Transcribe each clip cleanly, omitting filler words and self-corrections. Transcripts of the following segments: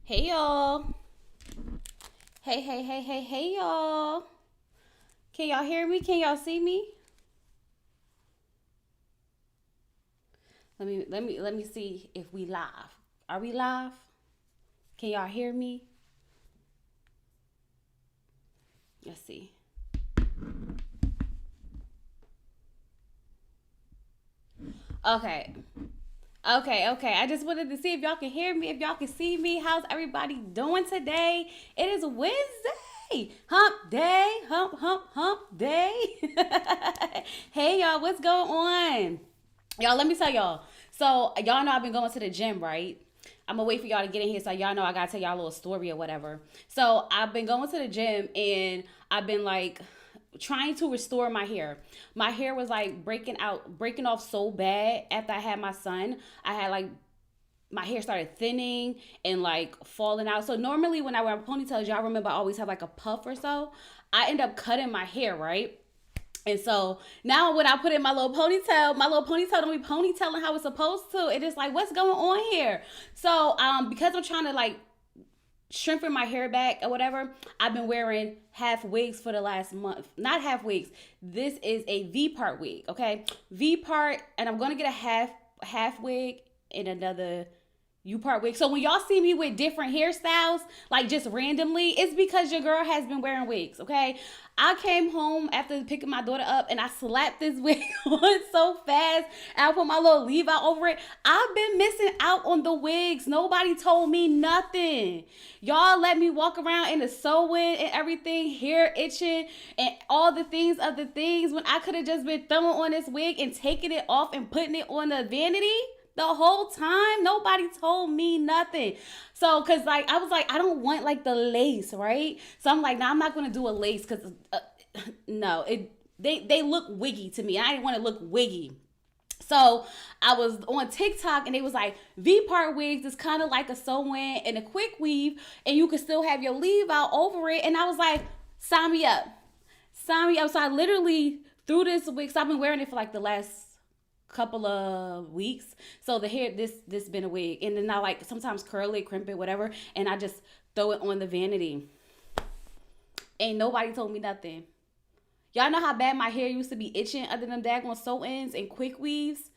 Hey y'all. Hey y'all. Can y'all hear me? Can y'all see me? Let me see if we live. Are we live? Can y'all hear me? Let's see. Okay. Okay. I just wanted to see if y'all can hear me, if y'all can see me. How's everybody doing today? It is Wednesday. Hump day. Hump day. Hey y'all, what's going on? Y'all, let me tell y'all. So y'all know I've been going to the gym, right? I'm gonna wait for y'all to get in here so y'all know I gotta tell y'all a little story or whatever. So I've been going to the gym and I've been like trying to restore my hair. My hair was like breaking off so bad after I had my son. I had like my hair started thinning and like falling out. So normally when I wear ponytails, y'all remember I always have like a puff or so. I end up cutting my hair, right? And so now when I put in my little ponytail don't be ponytailing how it's supposed to. It is like, what's going on here? So because I'm trying to like shrimping my hair back or whatever, I've been wearing half wigs for the last month. Not half wigs. This is a V part wig, okay? V part, and I'm gonna get a half wig and another U part wig. So when y'all see me with different hairstyles, like just randomly, it's because your girl has been wearing wigs, okay? I came home after picking my daughter up and I slapped this wig on so fast. And I put my little leave out over it. I've been missing out on the wigs. Nobody told me nothing. Y'all let me walk around in the sewing and everything, hair itching and all the things of the things when I could have just been throwing on this wig and taking it off and putting it on the vanity the whole time. Nobody told me nothing. So because like I was like, I don't want like the lace, right? So I'm like, nah, I'm not gonna do a lace because no, they look wiggy to me. I didn't want to look wiggy. So I was on TikTok and it was like V part wigs is kind of like a sew-in and a quick weave, and you can still have your leave out over it. And I was like, sign me up. Sign me up. So I literally threw this wig. So I've been wearing it for like the last couple of weeks. So the hair, this been a wig. And then I like sometimes curl it, crimp it, whatever. And I just throw it on the vanity. Ain't nobody told me nothing. Y'all know how bad my hair used to be itching under them daggone sew-ins and quick weaves?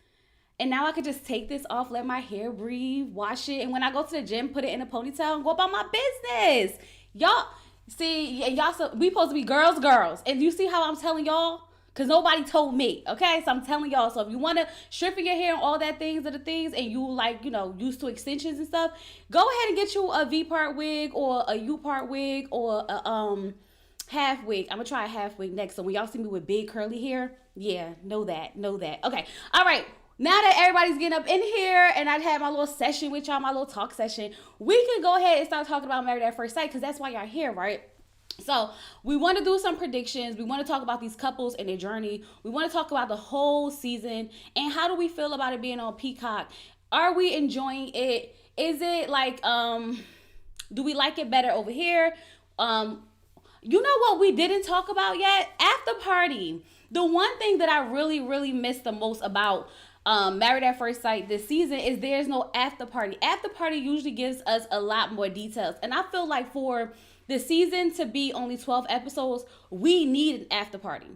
And now I could just take this off, let my hair breathe, wash it. And when I go to the gym, put it in a ponytail and go about my business. Y'all, see, y'all, so, we supposed to be girls. And you see how I'm telling y'all? Because nobody told me, okay? So I'm telling y'all. So if you want to strip your hair and all that things are the things, and you like, used to extensions and stuff, go ahead and get you a V-part wig or a U-part wig or a half wig. I'm gonna try a half wig next. So when y'all see me with big curly hair, yeah, know that. Okay, all right. Now that everybody's getting up in here and I've had my little session with y'all, my little talk session, we can go ahead and start talking about Married at First Sight because that's why y'all here, right? So we want to do some predictions. We want to talk about these couples and their journey. We want to talk about the whole season and how do we feel about it being on Peacock? Are we enjoying it? Is it like do we like it better over here? You know what we didn't talk about yet? After party. The one thing that I really, really miss the most about Married at First Sight this season is there's no after party. After party usually gives us a lot more details. And I feel like for the season to be only 12 episodes, we need an after party.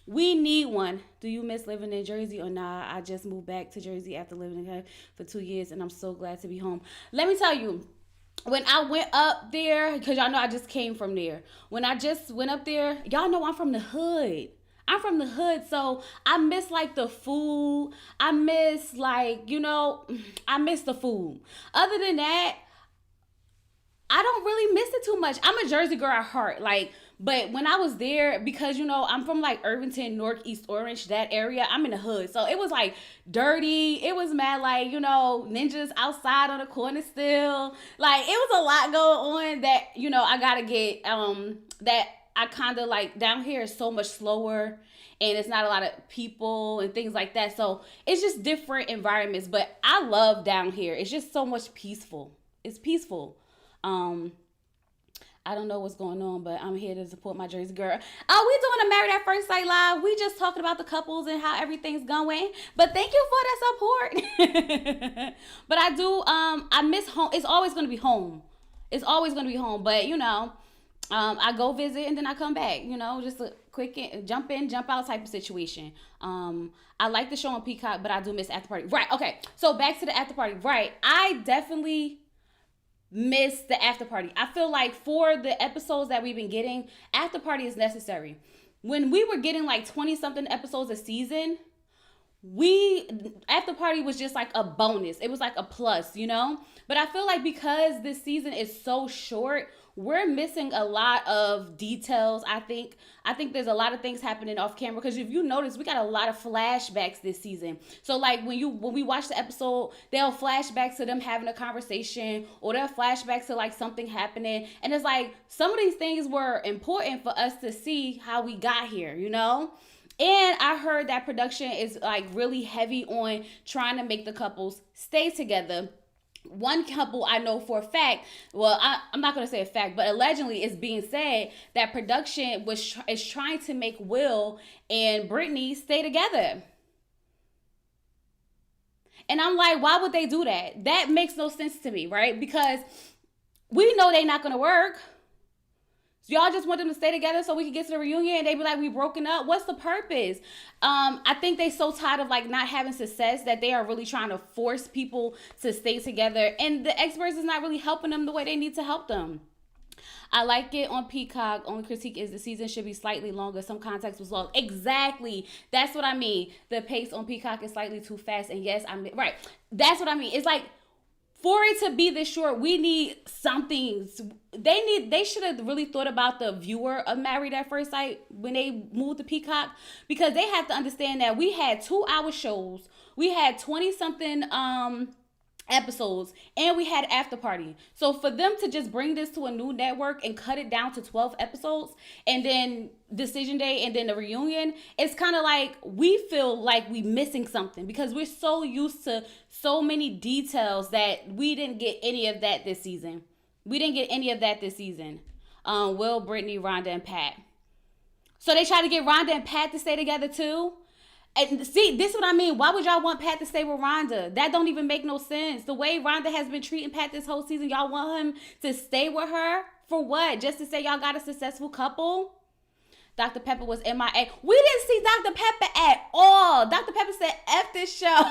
We need one. Do you miss living in Jersey or not? I just moved back to Jersey after living in here for 2 years and I'm so glad to be home. Let me tell you, when I went up there, because y'all know I just came from there. When I just went up there, y'all know I'm from the hood. I'm from the hood, so I miss like the food. I miss like, I miss the food. Other than that, I don't really miss it too much. I'm a Jersey girl at heart. Like, but when I was there, because I'm from like Irvington, Northeast Orange, that area, I'm in the hood. So it was like dirty. It was mad like, ninjas outside on the corner still. Like it was a lot going on that, I gotta get that I kinda like down here is so much slower and it's not a lot of people and things like that. So it's just different environments. But I love down here. It's just so much peaceful. It's peaceful. Um, I don't know what's going on, but I'm here to support my Jersey girl. Oh, we doing a Married at First Sight live. We just talking about the couples and how everything's going. But thank you for the support. But I do. I miss home. It's always gonna be home. It's always gonna be home. But I go visit and then I come back. Just a quick jump in, jump out type of situation. I like the show on Peacock, but I do miss after party. Right. Okay. So back to the after party. Right. I definitely miss the after party. I feel like for the episodes that we've been getting, after party is necessary. When we were getting like 20 something episodes a season, after party was just like a bonus. It was like a plus. But I feel like because this season is so short, we're missing a lot of details. I think there's a lot of things happening off camera, because if you notice, we got a lot of flashbacks this season. So like when we watch the episode, they'll flashback to them having a conversation, or they'll flashback to like something happening, and it's like some of these things were important for us to see how we got here. And I heard that production is like really heavy on trying to make the couples stay together. One couple I know for a fact, well, I'm not going to say a fact, but allegedly it's being said that production is trying to make Will and Brittany stay together. And I'm like, why would they do that? That makes no sense to me, right? Because we know they're not going to work. So y'all just want them to stay together so we can get to the reunion and they be like, we broken up. What's the purpose? I think they so tired of like not having success that they are really trying to force people to stay together. And the experts is not really helping them the way they need to help them. I like it on Peacock. Only critique is the season should be slightly longer. Some context was lost. Exactly. That's what I mean. The pace on Peacock is slightly too fast. And yes, right. That's what I mean. It's like, for it to be this short, we need something. They should have really thought about the viewer of Married at First Sight when they moved to Peacock, because they have to understand that we had 2-hour shows, we had 20-something episodes, and we had after party. So for them to just bring this to a new network and cut it down to 12 episodes, and then decision day, and then the reunion, it's kind of like we feel like we missing something, because we're so used to so many details that we didn't get any of that this season. Will, Brittany, Rhonda, and Pat. So they try to get Rhonda and Pat to stay together too. And see, this is what I mean. Why would y'all want Pat to stay with Rhonda? That don't even make no sense. The way Rhonda has been treating Pat this whole season, y'all want him to stay with her? For what? Just to say y'all got a successful couple? Dr. Pepper was MIA. We didn't see Dr. Pepper at all. Dr. Pepper said, F this show.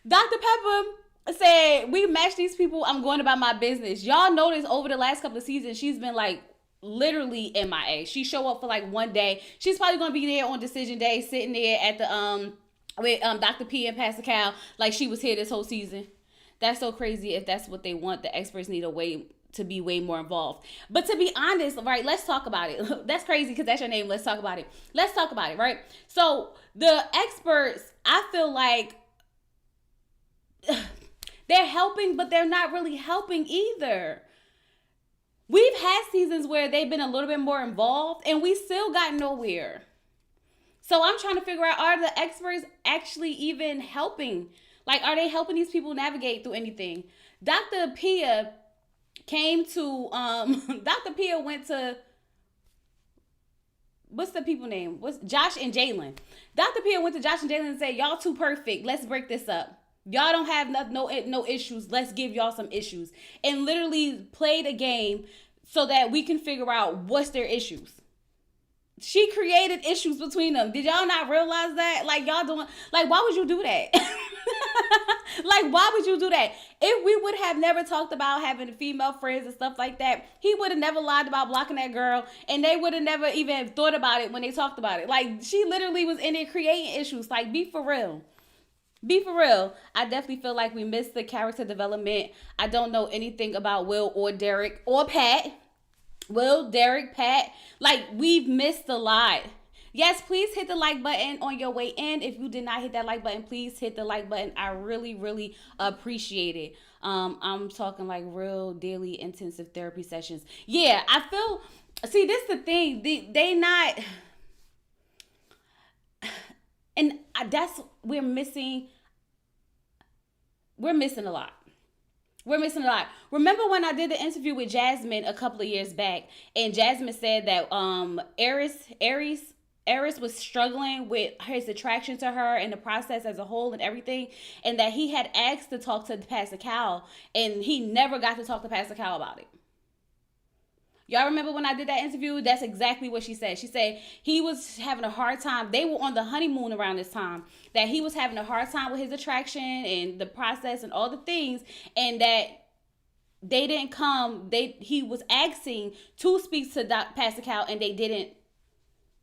Dr. Pepper said, we match these people, I'm going about my business. Y'all notice over the last couple of seasons, she's been like literally MIA. She show up for like one day. She's probably gonna be there on decision day, sitting there at the with Dr. P and Pastor Cal, like she was here this whole season. That's so crazy. If that's what they want, the experts need to be way more involved. But to be honest, right, let's talk about it. That's crazy because that's your name. Let's talk about it, right? So the experts, I feel like they're helping, but they're not really helping either. We've had seasons where they've been a little bit more involved and we still got nowhere. So I'm trying to figure out, are the experts actually even helping? Like, are they helping these people navigate through anything? Dr. Pia went to, what's the people name? What's Josh and Jalen? Dr. Pia went to Josh and Jalen and said, y'all too perfect. Let's break this up. Y'all don't have no issues. Let's give y'all some issues. And literally played a game so that we can figure out what's their issues. She created issues between them. Did y'all not realize that? Like, y'all doing, like, why would you do that? Like, why would you do that? If we would have never talked about having female friends and stuff like that, he would have never lied about blocking that girl, and they would have never even thought about it when they talked about it. Like, she literally was in there creating issues. Like, be for real. Be for real. I definitely feel like we missed the character development. I don't know anything about Will or Derek or Pat. Will, Derek, Pat. Like, we've missed a lot. Yes, please hit the like button on your way in. If you did not hit that like button, please hit the like button. I really, really appreciate it. I'm talking like real daily intensive therapy sessions. Yeah, I feel, see, this is the thing. They not, and that's, we're missing a lot. We're missing a lot. Remember when I did the interview with Jasmine a couple of years back, and Jasmine said that Aries Eris was struggling with his attraction to her and the process as a whole and everything, and that he had asked to talk to Pastor Cal, and he never got to talk to Pastor Cal about it. Y'all remember when I did that interview? That's exactly what she said. She said he was having a hard time. They were on the honeymoon around this time. That he was having a hard time with his attraction and the process and all the things. And that they didn't come. He was asking to speak to Pastor Cal, and they didn't.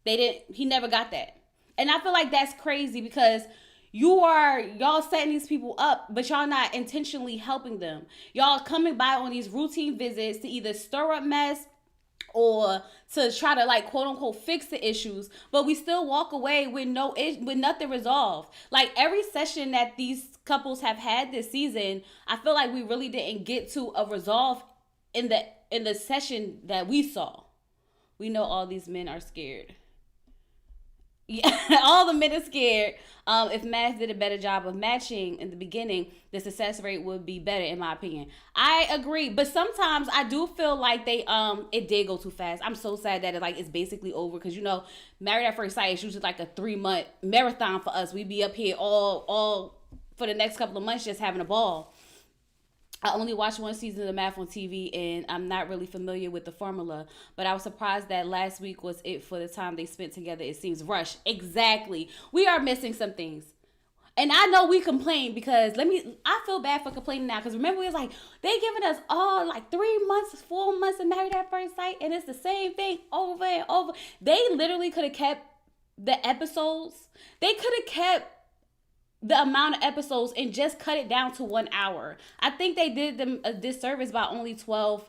He never got that. And I feel like that's crazy because y'all setting these people up, but y'all not intentionally helping them. Y'all coming by on these routine visits to either stir up mess or to try to, like, quote unquote fix the issues, but we still walk away with with nothing resolved. Like, every session that these couples have had this season, I feel like we really didn't get to a resolve in the session that we saw. We know all these men are scared. Yeah, all the men are scared. If Math did a better job of matching in the beginning, the success rate would be better, in my opinion. I agree, but sometimes I do feel like it did go too fast. I'm so sad that it's basically over, because Married at First Sight is usually like a 3-month marathon for us. We be up here all for the next couple of months just having a ball. I only watched one season of The Math on TV, and I'm not really familiar with the formula, but I was surprised that last week was it for the time they spent together. It seems rushed. Exactly. We are missing some things. And I know we complain because I feel bad for complaining now, because remember we was like, they giving us all like 3 months, 4 months of Married at First Sight, and it's the same thing over and over. They literally could have kept the episodes. They could have kept the amount of episodes and just cut it down to 1 hour. I think they did them a disservice by only 12,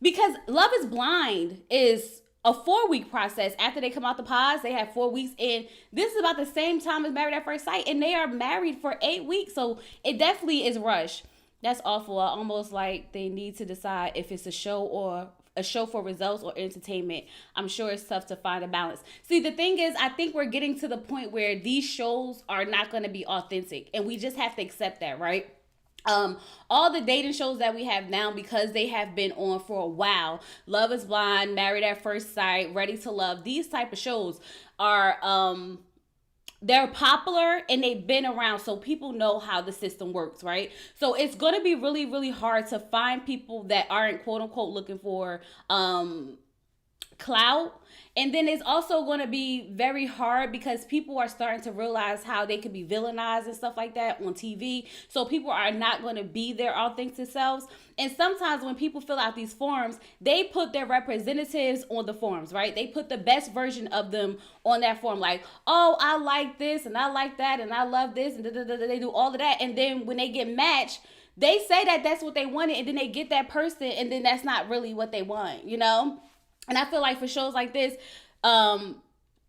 because Love is Blind is a 4-week process. After they come out the pods, they have 4 weeks, and this is about the same time as Married at First Sight, and they are married for 8 weeks, so it definitely is rushed. That's awful. I almost like they need to decide if it's a show for results or entertainment. I'm sure it's tough to find a balance. See, the thing is, I think we're getting to the point where these shows are not going to be authentic, and we just have to accept that, right? All the dating shows that we have now, because they have been on for a while, Love is Blind, Married at First Sight, Ready to Love, these type of shows are they're popular and they've been around, so people know how the system works, right? So it's going to be really, really hard to find people that aren't, quote unquote, looking for clout. And then it's also going to be very hard because people are starting to realize how they could be villainized and stuff like that on TV. So people are not going to be their authentic selves. And sometimes when people fill out these forms, they put their representatives on the forms, right? They put the best version of them on that form. Like, oh, I like this and I like that and I love this. And they do all of that. And then when they get matched, they say that that's what they wanted. And then they get that person. And then that's not really what they want, And I feel like for shows like this,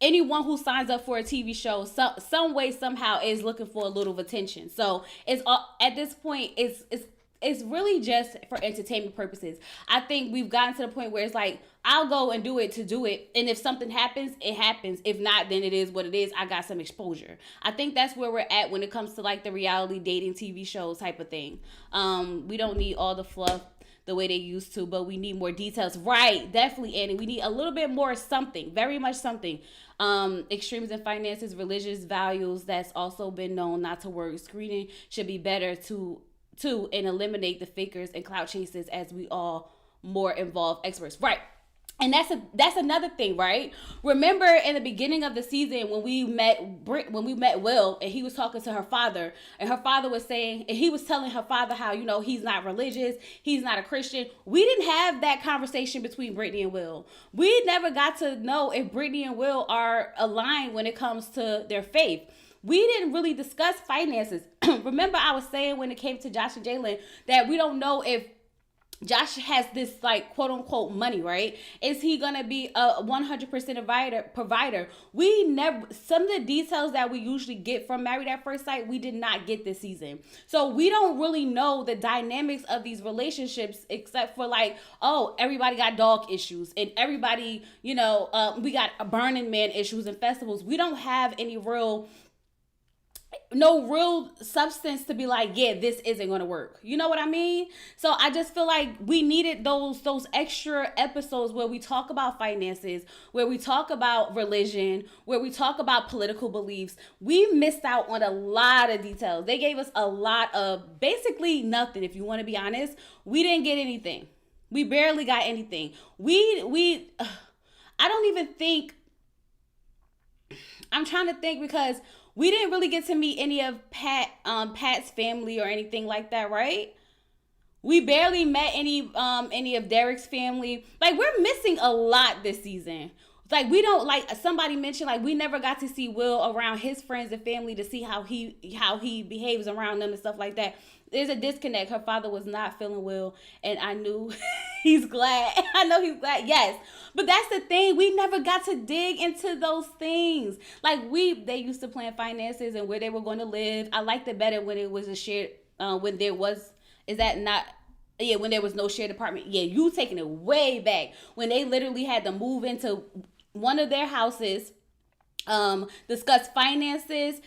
anyone who signs up for a TV show, some way, somehow is looking for a little attention. So it's at this point, it's really just for entertainment purposes. I think we've gotten to the point where it's like, I'll go and do it to do it. And if something happens, it happens. If not, then it is what it is. I got some exposure. I think that's where we're at when it comes to like the reality dating TV shows type of thing. We don't need all the fluff the way they used to, but we need more details. Right, definitely, Annie. We need a little bit more something, very much something. Extremes in finances, religious values, that's also been known not to work. Screening should be better to and eliminate the fakers and clout chasers as we all more involved experts. Right. And that's another thing, right? Remember in the beginning of the season when we met Will, and he was talking to her father, and her father was saying, and he was telling her father how, he's not religious, he's not a Christian. We didn't have that conversation between Brittany and Will. We never got to know if Brittany and Will are aligned when it comes to their faith. We didn't really discuss finances. Remember I was saying when it came to Josh and Jalen that we don't know if Josh has this like quote unquote money, right? Is he gonna be a 100% provider? Some of the details that we usually get from Married at First Sight, we did not get this season. So we don't really know the dynamics of these relationships except for like, oh, everybody got dog issues and everybody, we got Burning Man issues and festivals. We don't have any real no real substance to be like, yeah, this isn't gonna work. You know what I mean? So I just feel like we needed those extra episodes where we talk about finances, where we talk about religion, where we talk about political beliefs. We missed out on a lot of details. They gave us a lot of basically nothing, if you want to be honest. We didn't get anything. We barely got anything. We I don't even think, I'm trying to think, because we didn't really get to meet any of Pat's family or anything like that, right? We barely met any of Derek's family. Like, we're missing a lot this season. Like, we don't, like somebody mentioned, like, we never got to see Will around his friends and family to see how he behaves around them and stuff like that. There's a disconnect. Her father was not feeling well, and I knew he's glad. I know he's glad. Yes, but that's the thing. We never got to dig into those things. Like, they used to plan finances and where they were going to live. I liked it better when it was a shared. When there was, is that not? Yeah, when there was no shared apartment. Yeah, you taking it way back when they literally had to move into one of their houses, discuss finances,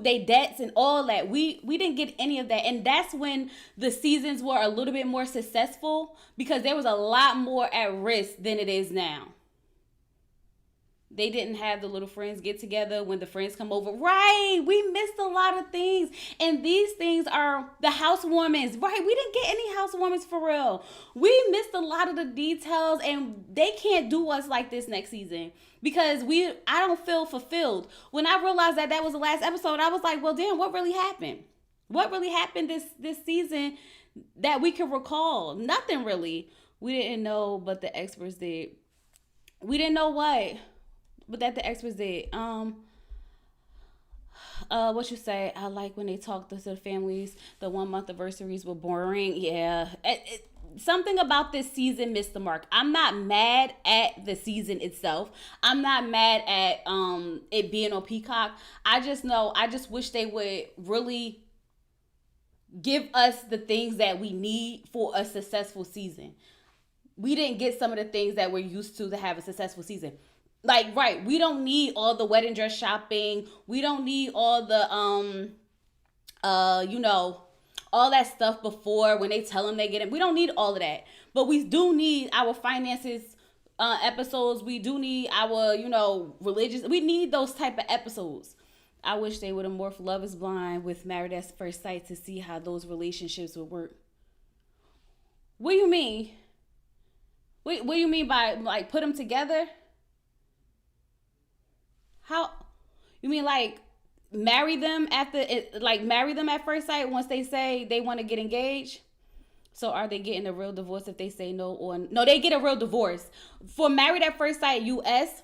they debts and all that. We didn't get any of that, and that's when the seasons were a little bit more successful, because there was a lot more at risk than it is now. They didn't have the little friends get together when the friends come over. Right. We missed a lot of things. And these things are the housewarmings. Right. We didn't get any housewarmings for real. We missed a lot of the details, and they can't do us like this next season, because I don't feel fulfilled. When I realized that was the last episode, I was like, well, damn, what really happened? What really happened this season that we can recall? Nothing really. We didn't know, but the experts did. We didn't know what. But that the experts did. What you say? I like when they talk to the families. The 1 month anniversaries were boring. Yeah, something about this season missed the mark. I'm not mad at the season itself. I'm not mad at it being on Peacock. I just wish they would really give us the things that we need for a successful season. We didn't get some of the things that we're used to have a successful season. Like, right, we don't need all the wedding dress shopping. We don't need all the all that stuff before when they tell them they get it. We don't need all of that. But we do need our finances episodes. We do need our, religious. We need those type of episodes. I wish they would have morphed Love is Blind with Married at First Sight to see how those relationships would work. What do you mean? What do you mean by, like, put them together? How you mean, like, marry them marry them at first sight once they say they want to get engaged? So are they getting a real divorce if they say no? Or no, they get a real divorce. For Married at First Sight US,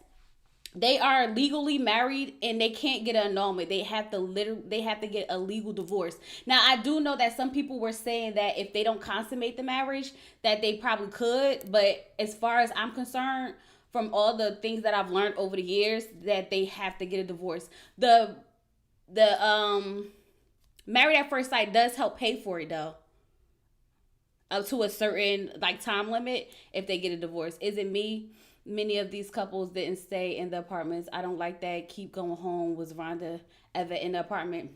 they are legally married and they can't get an annulment. They have to get a legal divorce. Now, I do know that some people were saying that if they don't consummate the marriage, that they probably could, but as far as I'm concerned, from all the things that I've learned over the years, that they have to get a divorce. The Married at First Sight does help pay for it, though, up to a certain, like, time limit if they get a divorce. Is it me? Many of these couples didn't stay in the apartments. I don't like that. Keep going home. Was Rhonda ever in the apartment?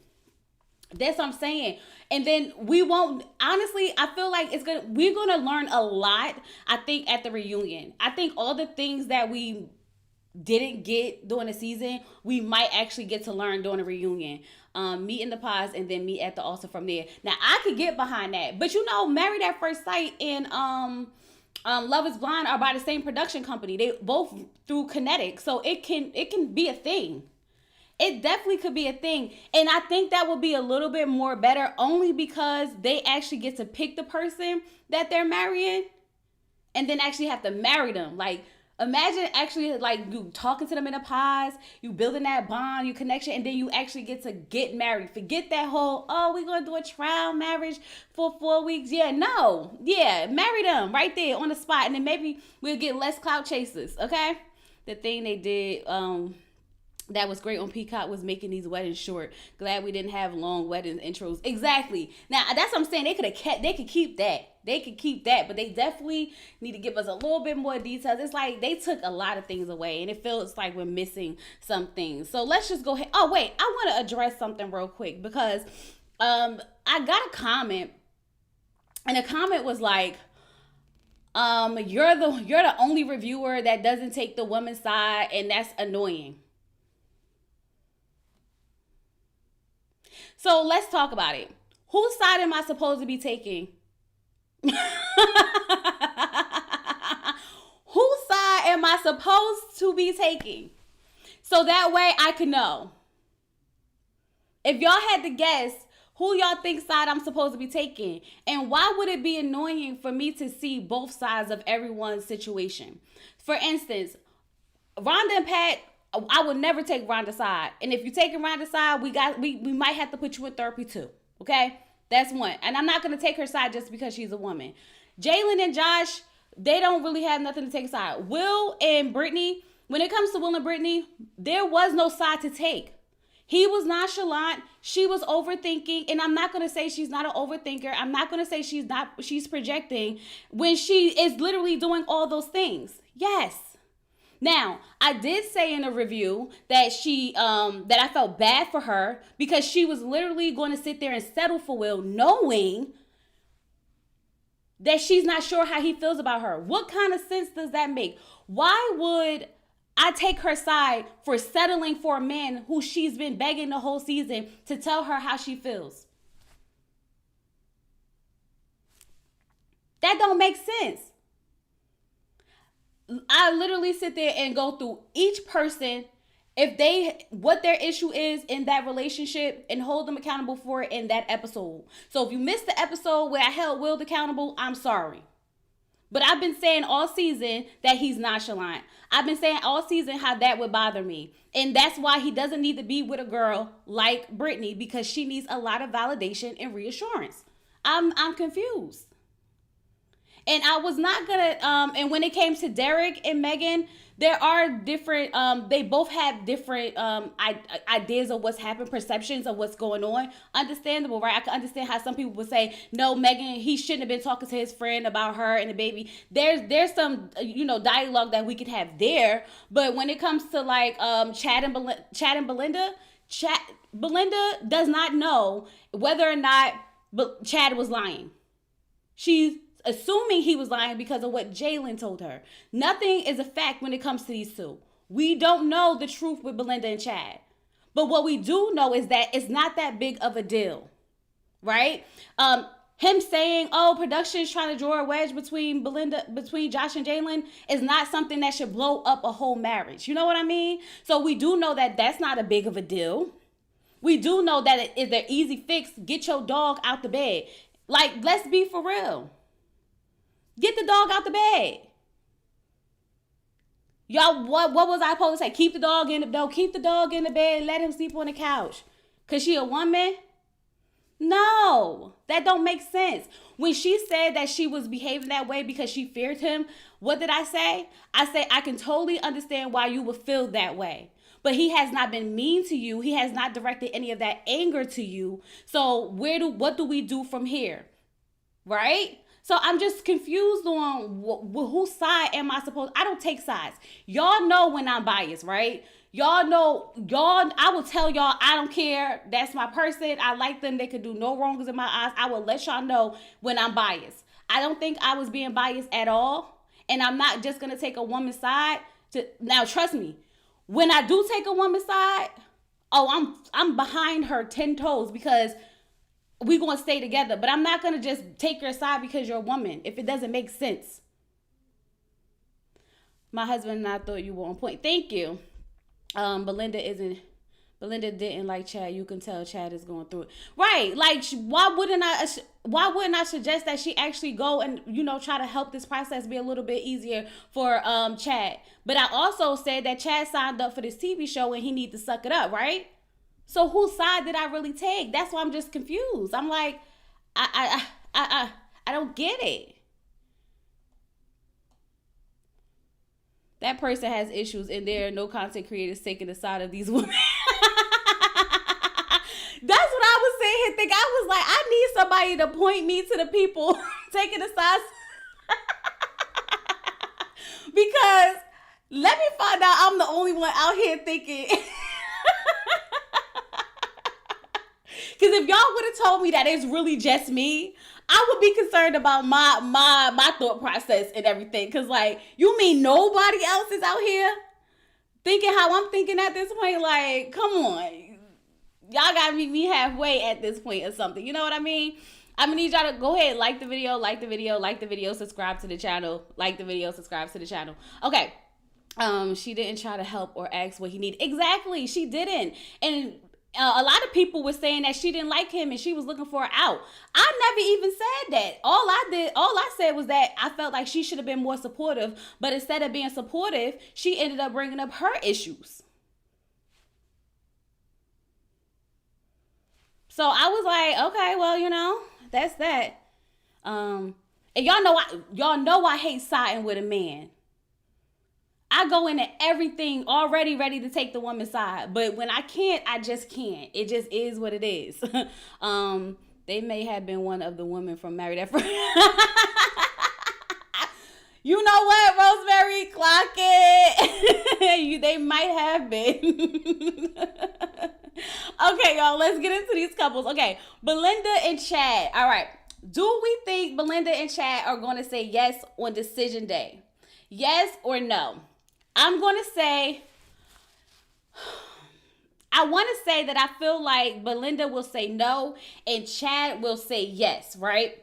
That's what I'm saying. And then we won't, honestly, I feel like we're gonna learn a lot, I think, at the reunion. I think all the things that we didn't get during the season, we might actually get to learn during the reunion. Meet in the pods and then meet at the altar from there. Now, I could get behind that. But Married at First Sight and Love is Blind are by the same production company. They both through Kinetic. So it can be a thing. It definitely could be a thing. And I think that would be a little bit more better, only because they actually get to pick the person that they're marrying and then actually have to marry them. Like, imagine actually, like, you talking to them in a pause, you building that bond, you connection, and then you actually get to get married. Forget that whole, we're going to do a trial marriage for 4 weeks. Yeah, no. Yeah, marry them right there on the spot. And then maybe we'll get less clout chasers, okay? The thing they did, that was great on Peacock was making these weddings short. Glad we didn't have long wedding intros. Exactly. Now that's what I'm saying. They could have kept. They could keep that. They could keep that, but they definitely need to give us a little bit more details. It's like they took a lot of things away, and it feels like we're missing some things. So let's just go ahead. Oh wait, I want to address something real quick because I got a comment, and the comment was like, you're the only reviewer that doesn't take the woman's side, and that's annoying. So let's talk about it. Whose side am I supposed to be taking? Whose side am I supposed to be taking? So that way I can know. If y'all had to guess who y'all think side I'm supposed to be taking, and why would it be annoying for me to see both sides of everyone's situation? For instance, Rhonda and Pat, I would never take Rhonda's side. And if you're taking Rhonda's side, we might have to put you in therapy too. Okay? That's one. And I'm not going to take her side just because she's a woman. Jalen and Josh, they don't really have nothing to take side. Will and Brittany, when it comes to Will and Brittany, there was no side to take. He was nonchalant. She was overthinking. And I'm not going to say she's not an overthinker. I'm not going to say she's projecting when she is literally doing all those things. Yes. Now, I did say in a review that that I felt bad for her because she was literally going to sit there and settle for Will knowing that she's not sure how he feels about her. What kind of sense does that make? Why would I take her side for settling for a man who she's been begging the whole season to tell her how she feels? That don't make sense. I literally sit there and go through each person, what their issue is in that relationship, and hold them accountable for it in that episode. So if you missed the episode where I held Will accountable, I'm sorry. But I've been saying all season that he's nonchalant. I've been saying all season how that would bother me. And that's why he doesn't need to be with a girl like Brittany, because she needs a lot of validation and reassurance. I'm confused. And I was not gonna, and when it came to Derek and Megan, there are different, they both have different ideas of what's happened, perceptions of what's going on. Understandable, right? I can understand how some people would say, no, Megan, he shouldn't have been talking to his friend about her and the baby. There's some, dialogue that we could have there. But when it comes to like Chad and Belinda, Belinda does not know whether or not Chad was lying. She's assuming he was lying because of what Jalen told her. Nothing is a fact when it comes to these two. We don't know the truth with Belinda and Chad. But what we do know is that it's not that big of a deal, right? Him saying, oh, production is trying to draw a wedge between Josh and Jalen is not something that should blow up a whole marriage. You know what I mean? So we do know that that's not a big of a deal. We do know that it is an easy fix. Get your dog out the bed. Like, let's be for real. Get the dog out the bed. Y'all, what was I supposed to say? Keep the dog in the bed and let him sleep on the couch. Cause she a woman? No, that don't make sense. When she said that she was behaving that way because she feared him, what did I say? I say I can totally understand why you would feel that way. But he has not been mean to you. He has not directed any of that anger to you. So what do we do from here? Right? So I'm just confused on whose side am I supposed? I don't take sides. Y'all know when I'm biased, right? I will tell y'all I don't care. That's my person. I like them. They could do no wrongs in my eyes. I will let y'all know when I'm biased. I don't think I was being biased at all. And I'm not just going to take a woman's side. Now, trust me, when I do take a woman's side, I'm behind her 10 toes because we're going to stay together. But I'm not going to just take your side because you're a woman if it doesn't make sense. My husband and I thought you were on point. Thank you. Belinda didn't like Chad. You can tell Chad is going through it. Right. Like, why wouldn't I suggest that she actually go and, try to help this process be a little bit easier for Chad? But I also said that Chad signed up for this TV show and he needs to suck it up, right? So whose side did I really take? That's why I'm just confused. I'm like, I don't get it. That person has issues, and there are no content creators taking the side of these women. That's what I was saying here. Think I was like, I need somebody to point me to the people taking the sides. Because let me find out I'm the only one out here thinking. Because if y'all would have told me that it's really just me, I would be concerned about my thought process and everything. Because, like, you mean nobody else is out here thinking how I'm thinking at this point? Like, come on. Y'all got to meet me halfway at this point or something. You know what I mean? I'm going to need y'all to go ahead, like the video, subscribe to the channel, subscribe to the channel. Okay. She didn't try to help or ask what he needed. Exactly. She didn't. And a lot of people were saying that she didn't like him and she was looking for an out. I never even said that. All I said was that I felt like she should have been more supportive, but instead of being supportive, she ended up bringing up her issues. So I was like, okay, well, that's that. And y'all know I hate siding with a man. I go into everything already ready to take the woman's side. But when I can't, I just can't. It just is what it is. They may have been one of the women from Married at First. You know what, Rosemary? Clock it. They might have been. Okay, y'all, let's get into these couples. Okay, Belinda and Chad. All right. Do we think Belinda and Chad are going to say yes on decision day? Yes or no? I'm going to say, I want to say that I feel like Belinda will say no and Chad will say yes, right?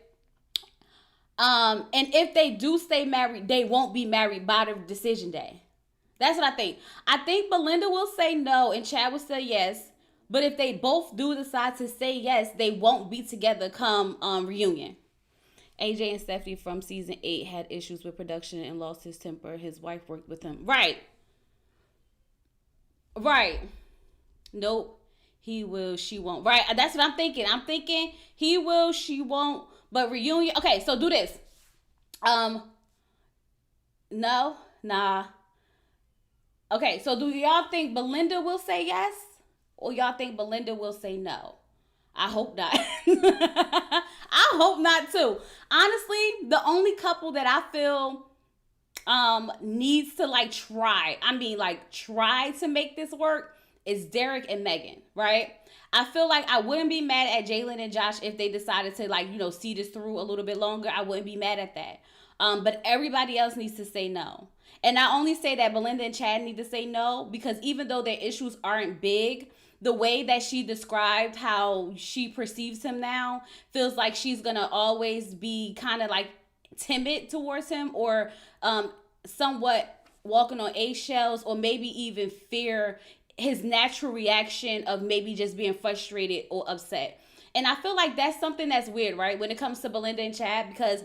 And if they do stay married, they won't be married by the decision day. That's what I think. I think Belinda will say no and Chad will say yes. But if they both do decide to say yes, they won't be together come reunion. AJ and Stephanie from season 8 had issues with production and lost his temper. His wife worked with him. Right. Nope. He will, she won't. Right. That's what I'm thinking. I'm thinking he will, she won't. But reunion. Okay, so do this. No. Nah. Okay, so do y'all think Belinda will say yes? Or y'all think Belinda will say no? I hope not. I hope not too. Honestly, the only couple that I feel needs to try to make this work is Derek and Megan, right? I feel like I wouldn't be mad at Jalen and Josh if they decided to see this through a little bit longer. I wouldn't be mad at that. But everybody else needs to say no. And I only say that Belinda and Chad need to say no because even though their issues aren't big, the way that she described how she perceives him now feels like she's going to always be kind of like timid towards him or somewhat walking on eggshells or maybe even fear his natural reaction of maybe just being frustrated or upset. And I feel like that's something that's weird, right? When it comes to Belinda and Chad, because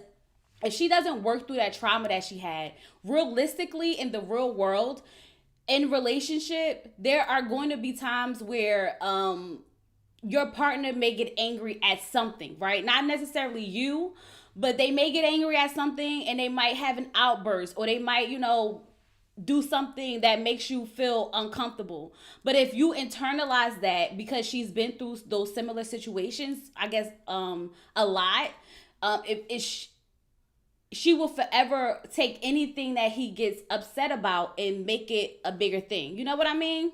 if she doesn't work through that trauma that she had, realistically in the real world, in relationship, there are going to be times where your partner may get angry at something, right? Not necessarily you, but they may get angry at something and they might have an outburst or they might, do something that makes you feel uncomfortable. But if you internalize that because she's been through those similar situations, I guess a lot, she will forever take anything that he gets upset about and make it a bigger thing. You know what I mean?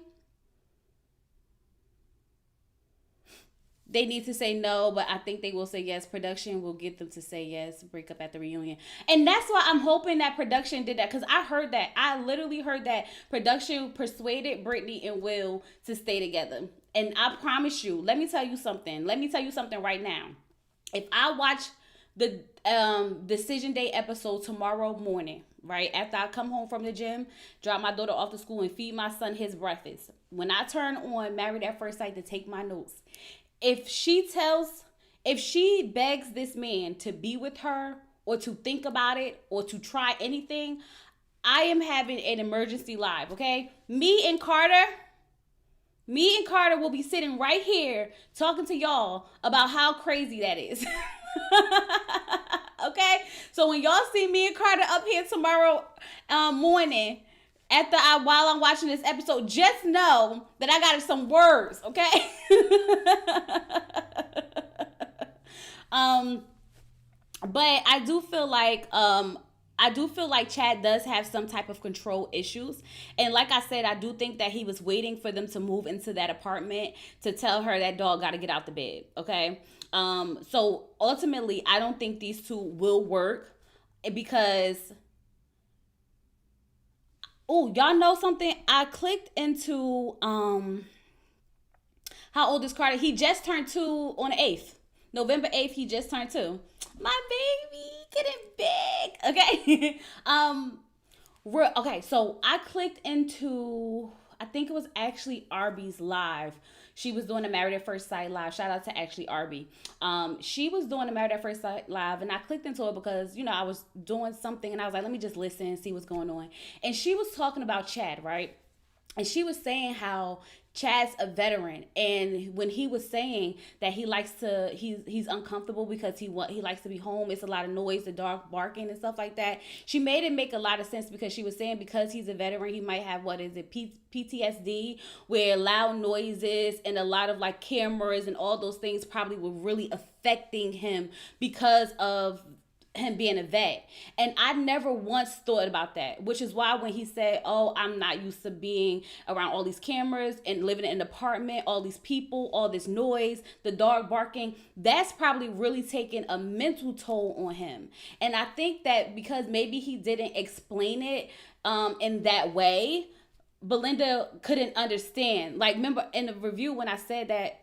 They need to say no, but I think they will say yes. Production will get them to say yes, break up at the reunion. And that's why I'm hoping that production did that. Because I heard that. I literally heard that production persuaded Brittany and Will to stay together. And I promise you, let me tell you something. Let me tell you something right now. If I watch the decision day episode tomorrow morning, right after I come home from the gym, drop my daughter off to school and feed my son his breakfast, when I turn on Married at First Sight to take my notes, if she begs this man to be with her or to think about it or to try anything, I am having an emergency live. Okay, me and Carter will be sitting right here talking to y'all about how crazy that is. Okay, so when y'all see me and Carter up here tomorrow morning While I'm watching this episode, just know that I got some words, okay? um, but I do feel like Chad does have some type of control issues. And like I said, I do think that he was waiting for them to move into that apartment to tell her that dog got to get out the bed. Okay. So ultimately, I don't think these two will work because, oh, y'all know something? I clicked into, how old is Carter? He just turned 2 on the 8th. November 8th, he just turned 2. My baby getting big. Okay. Okay, so I clicked into, I think it was actually Arby's live. She was doing a Married at First Sight live. Shout out to actually Arby. She was doing a Married at First Sight live, and I clicked into it because, you know, I was doing something and I was like, let me just listen and see what's going on. And she was talking about Chad, right? And she was saying how Chad's a veteran, and when he was saying that he's uncomfortable because he likes to be home. It's a lot of noise, the dog barking and stuff like that. She made it make a lot of sense because she was saying because he's a veteran, he might have PTSD, where loud noises and a lot of like cameras and all those things probably were really affecting him because of him being a vet. And I never once thought about that, which is why when he said, oh, I'm not used to being around all these cameras and living in an apartment, all these people, all this noise, the dog barking, that's probably really taken a mental toll on him. And I think that because maybe he didn't explain it in that way, Belinda couldn't understand. Like, remember in the review when I said that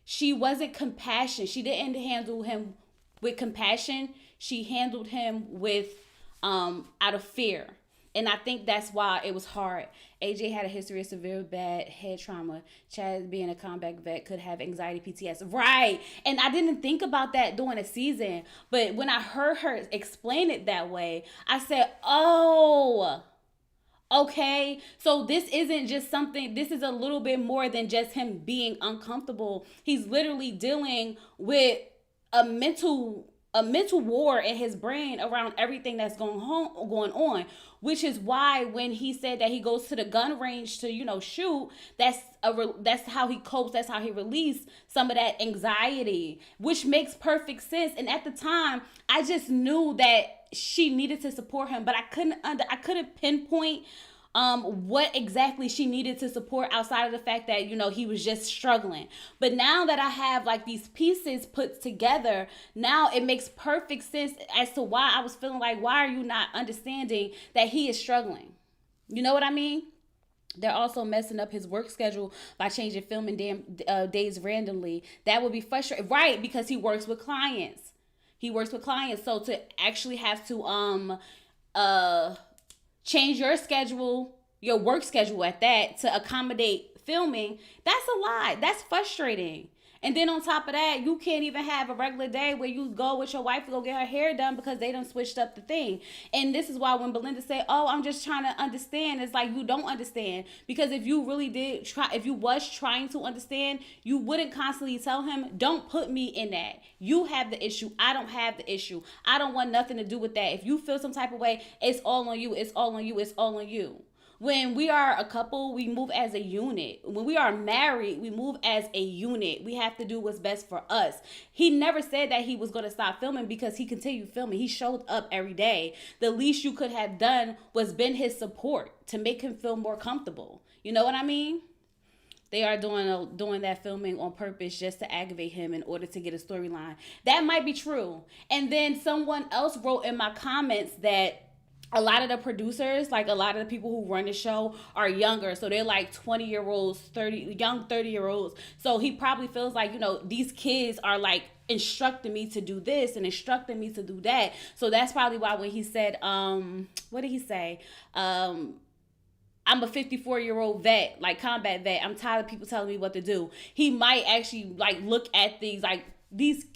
she wasn't compassionate, she didn't handle him with compassion, she handled him with out of fear. And I think that's why it was hard. AJ had a history of severe bad head trauma. Chad, being a combat vet, could have anxiety, PTSD. Right. And I didn't think about that during the season. But when I heard her explain it that way, I said, oh, okay. So this isn't just something, this is a little bit more than just him being uncomfortable. He's literally dealing with a mental war in his brain around everything that's going on, which is why when he said that he goes to the gun range to, you know, shoot, that's how he copes, that's how he released some of that anxiety, which makes perfect sense. And at the time, I just knew that she needed to support him, but I couldn't pinpoint what exactly she needed to support outside of the fact that, you know, he was just struggling. But now that I have like these pieces put together, now it makes perfect sense as to why I was feeling like, why are you not understanding that he is struggling? You know what I mean? They're also messing up his work schedule by changing filming days randomly. That would be frustrating, right? Because he works with clients. So to actually have to change your schedule, your work schedule at that, to accommodate filming, that's a lot. That's frustrating. And then on top of that, you can't even have a regular day where you go with your wife to go get her hair done because they done switched up the thing. And this is why when Belinda said, oh, I'm just trying to understand, it's like you don't understand. Because if you really did try, if you was trying to understand, you wouldn't constantly tell him, don't put me in that. You have the issue. I don't have the issue. I don't want nothing to do with that. If you feel some type of way, it's all on you. It's all on you. It's all on you. When we are a couple, we move as a unit. When we are married, we move as a unit. We have to do what's best for us. He never said that he was going to stop filming because he continued filming. He showed up every day. The least you could have done was been his support to make him feel more comfortable. You know what I mean? They are doing that filming on purpose just to aggravate him in order to get a storyline. That might be true. And then someone else wrote in my comments that a lot of the producers, like a lot of the people who run the show, are younger. So they're like 20-year-olds, young 30-year-olds. So he probably feels like, you know, these kids are like instructing me to do this and instructing me to do that. So that's probably why when he said, what did he say? I'm a 54-year-old vet, like combat vet. I'm tired of people telling me what to do. He might actually like look at things like,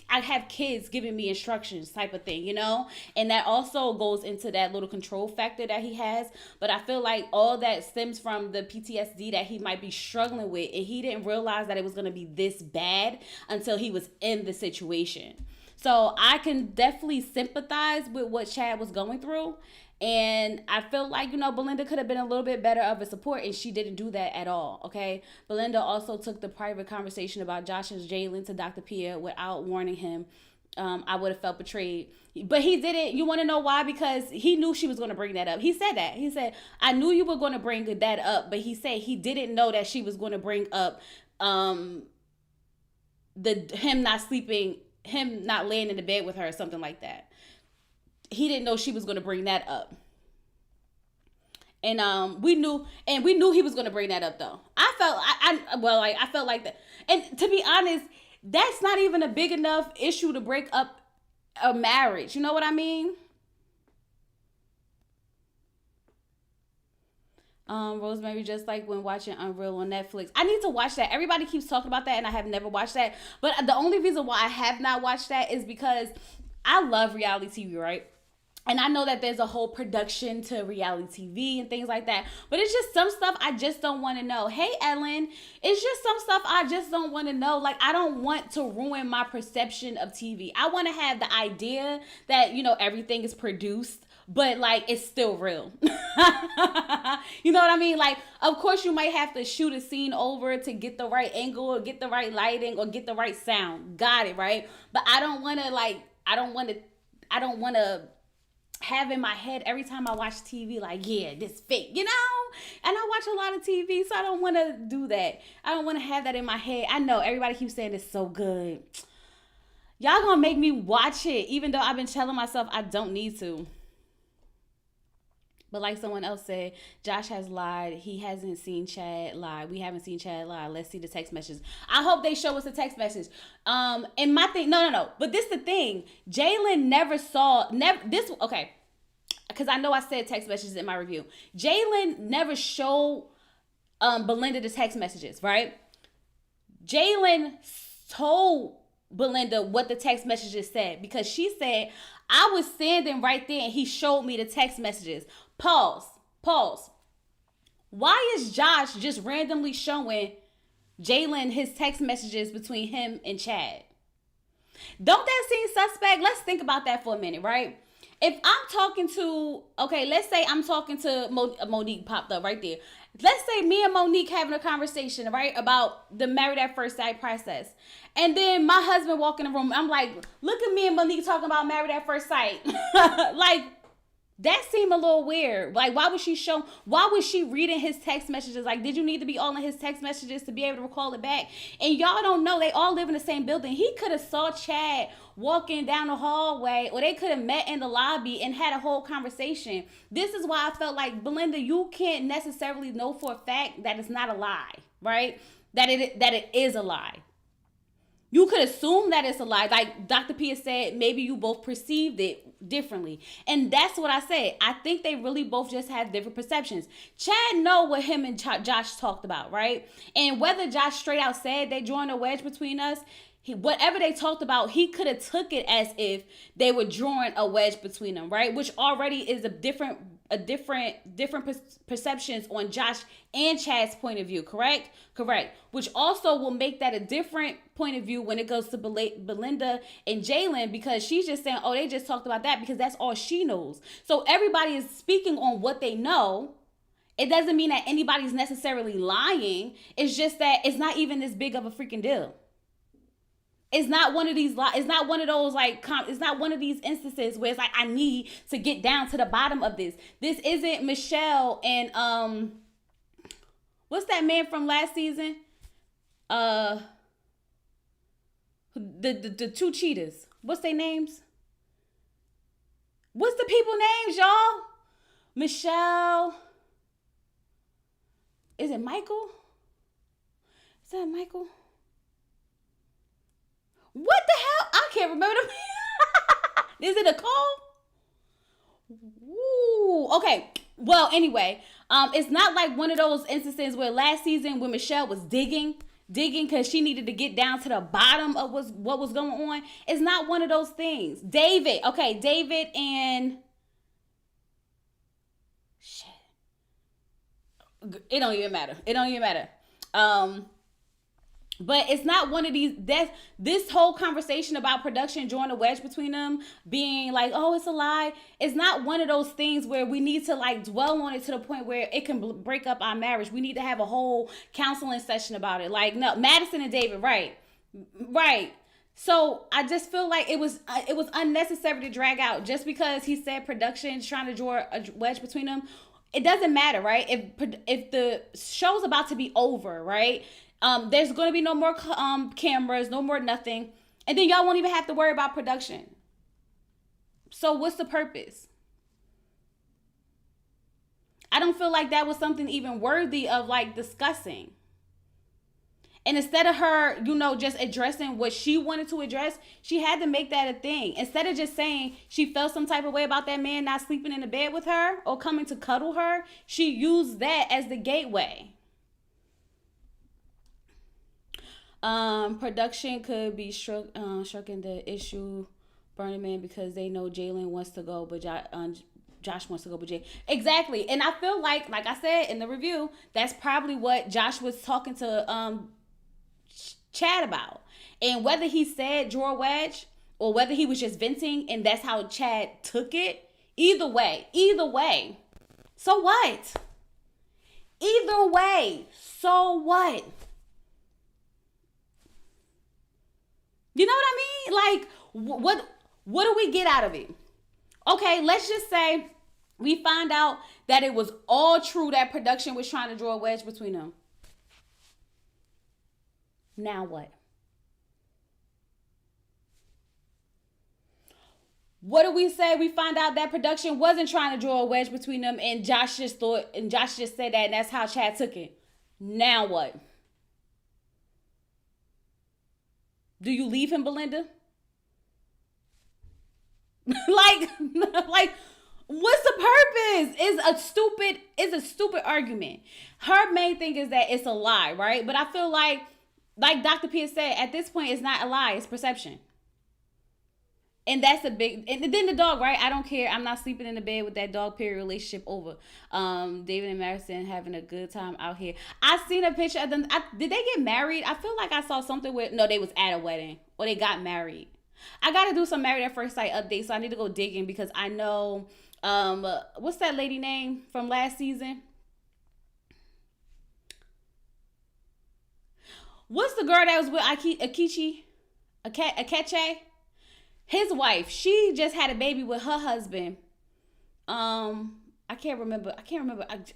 I have kids giving me instructions type of thing, you know? And that also goes into that little control factor that he has. But I feel like all that stems from the PTSD that he might be struggling with. And he didn't realize that it was going to be this bad until he was in the situation. So I can definitely sympathize with what Chad was going through. And I feel like, Belinda could have been a little bit better of a support, and she didn't do that at all, okay? Belinda also took the private conversation about Josh and Jalen to Dr. Pia without warning him. I would have felt betrayed. But he didn't. You want to know why? Because he knew she was going to bring that up. He said that. He said, I knew you were going to bring that up. But he said he didn't know that she was going to bring up him not sleeping, him not laying in the bed with her or something like that. He didn't know she was going to bring that up. And we knew he was going to bring that up though. I felt like that. And to be honest, that's not even a big enough issue to break up a marriage. You know what I mean? Rosemary, just like when watching Unreal on Netflix. I need to watch that. Everybody keeps talking about that, and I have never watched that. But the only reason why I have not watched that is because I love reality TV, right? And I know that there's a whole production to reality TV and things like that. But it's just some stuff I just don't want to know. Hey, Ellen, it's just some stuff I just don't want to know. Like, I don't want to ruin my perception of TV. I want to have the idea that, everything is produced, but like it's still real. You know what I mean? Like, of course you might have to shoot a scene over to get the right angle or get the right lighting or get the right sound. Got it, right? But I don't want to have in my head every time I watch TV, like, yeah, this fake, and I watch a lot of TV, so I don't want to do that. I don't want to have that in my head. I know everybody keeps saying it's so good. Y'all gonna make me watch it, even though I've been telling myself I don't need to. But like someone else said, Josh has lied. He hasn't seen Chad lie. We haven't seen Chad lie. Let's see the text messages. I hope they show us the text message. And my thing, no. But this the thing. Jalen okay. Because I know I said text messages in my review. Jalen never showed Belinda the text messages, right? Jalen told Belinda what the text messages said because she said, I was standing right there and he showed me the text messages. Pause. Why is Josh just randomly showing Jalen his text messages between him and Chad? Don't that seem suspect? Let's think about that for a minute, right? If I'm talking to, let's say I'm talking to Monique popped up right there. Let's say me and Monique having a conversation, right, about the married at first sight process. And then my husband walk in the room. I'm like, look at me and Monique talking about married at first sight. Like, that seemed a little weird. Like, why was she reading his text messages? Like, did you need to be all in his text messages to be able to recall it back? And y'all don't know, they all live in the same building. He could have saw Chad walking down the hallway, or they could have met in the lobby and had a whole conversation. This is why I felt like, Belinda, you can't necessarily know for a fact that it's not a lie, right? That it is a lie. You could assume that it's a lie. Like Dr. Pia said, maybe you both perceived it differently. And that's what I said. I think they really both just have different perceptions. Chad know what him and Josh talked about, right? And whether Josh straight out said they drawing a wedge between us, whatever they talked about, he could have took it as if they were drawing a wedge between them, right? Which already is a different perceptions on Josh and Chad's point of view, correct? Which also will make that a different point of view when it goes to Belinda and Jalen, because she's just saying, oh, they just talked about that because that's all she knows. So everybody is speaking on what they know. It doesn't mean that anybody's necessarily lying. It's just that it's not even this big of a freaking deal. It's not one of these. It's not one of those it's not one of these instances where it's like, I need to get down to the bottom of this. This isn't Michelle and what's that man from last season? The two cheaters. What's their names? What's the people names, y'all? Michelle. Is it Michael? Is that Michael? What the hell? I can't remember the Is it a call? Ooh, okay. Well, anyway, it's not like one of those instances where last season when Michelle was digging because she needed to get down to the bottom of what was going on. It's not one of those things. David and shit. It don't even matter. But it's not one of these. That's this whole conversation about production drawing a wedge between them, being like, "Oh, it's a lie." It's not one of those things where we need to like dwell on it to the point where it can break up our marriage. We need to have a whole counseling session about it. Like, no, Madison and David, right, right. So I just feel like it was unnecessary to drag out just because he said production trying to draw a wedge between them. It doesn't matter, right? If the show's about to be over, right? There's going to be no more cameras, no more nothing, and then y'all won't even have to worry about production. So what's the purpose? I don't feel like that was something even worthy of like discussing. And instead of her, just addressing what she wanted to address, she had to make that a thing. Instead of just saying she felt some type of way about that man not sleeping in the bed with her or coming to cuddle her, she used that as the gateway. Production could be shirking the issue, Burning Man, because they know Jalen wants to go, but Josh wants to go, but Jay. Exactly. And I feel like I said in the review, that's probably what Josh was talking to Chad about. And whether he said draw a wedge or whether he was just venting and that's how Chad took it, either way, so what? Either way, so what? You know what I mean? Like, what do we get out of it? Okay, let's just say we find out that it was all true that production was trying to draw a wedge between them. Now what? What do we say? We find out that production wasn't trying to draw a wedge between them, and Josh just said that, and that's how Chad took it. Now what? Do you leave him, Belinda? like, what's the purpose? It's a stupid argument. Her main thing is that it's a lie, right? But I feel like Dr. P said, at this point, it's not a lie, it's perception. And that's a big, and then the dog, right? I don't care. I'm not sleeping in the bed with that dog, period. Relationship over. David and Madison having a good time out here. I seen a picture of them. Did they get married? I feel like I saw something with, no, they was at a wedding or they got married. I got to do some Married at First Sight updates, so I need to go digging because I know, what's that lady name from last season? What's the girl that was with Akeche? His wife, she just had a baby with her husband. I can't remember. I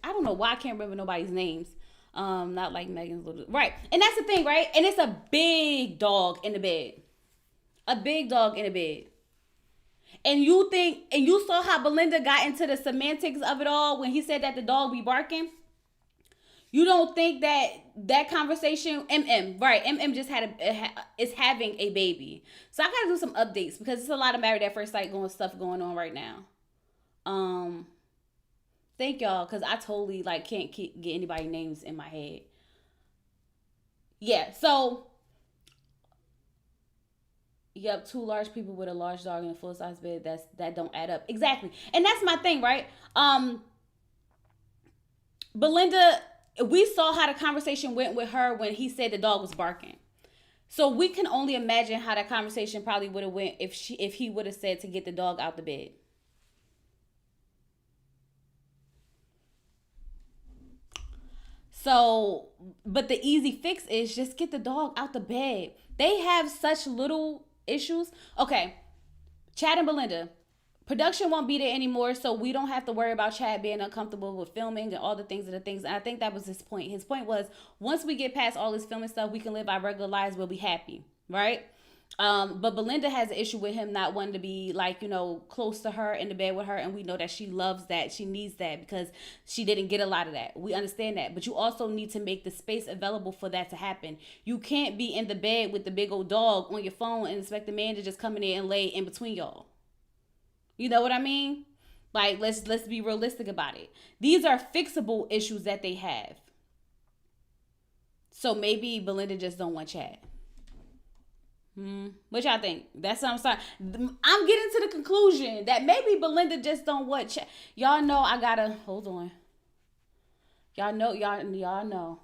don't know why I can't remember nobody's names. Not like Megan's little, right. And that's the thing, right? And it's a big dog in the bed. A big dog in the bed. And you saw how Belinda got into the semantics of it all when he said that the dog be barking? You don't think that conversation, right? Just is having a baby. So I gotta do some updates because there's a lot of Married at First Sight stuff going on right now. Thank y'all because I totally can't get anybody names in my head. Yeah. So. Yep, two large people with a large dog in a full size bed. That don't add up exactly, and that's my thing, right? Belinda. We saw how the conversation went with her when he said the dog was barking. So we can only imagine how that conversation probably would have went if he would have said to get the dog out the bed. So, but the easy fix is just get the dog out the bed. They have such little issues. Okay, Chad and Belinda. Production won't be there anymore, so we don't have to worry about Chad being uncomfortable with filming and all the things. And I think that was his point. His point was, once we get past all this filming stuff, we can live our regular lives. We'll be happy, right? But Belinda has an issue with him not wanting to be close to her in the bed with her, and we know that she loves that. She needs that because she didn't get a lot of that. We understand that, but you also need to make the space available for that to happen. You can't be in the bed with the big old dog on your phone and expect the man to just come in there and lay in between y'all. You know what I mean? Let's be realistic about it. These are fixable issues that they have. So maybe Belinda just don't want Chad. What y'all think? That's what I'm saying. I'm getting to the conclusion that maybe Belinda just don't want Chad. Y'all know I gotta hold on. Y'all know.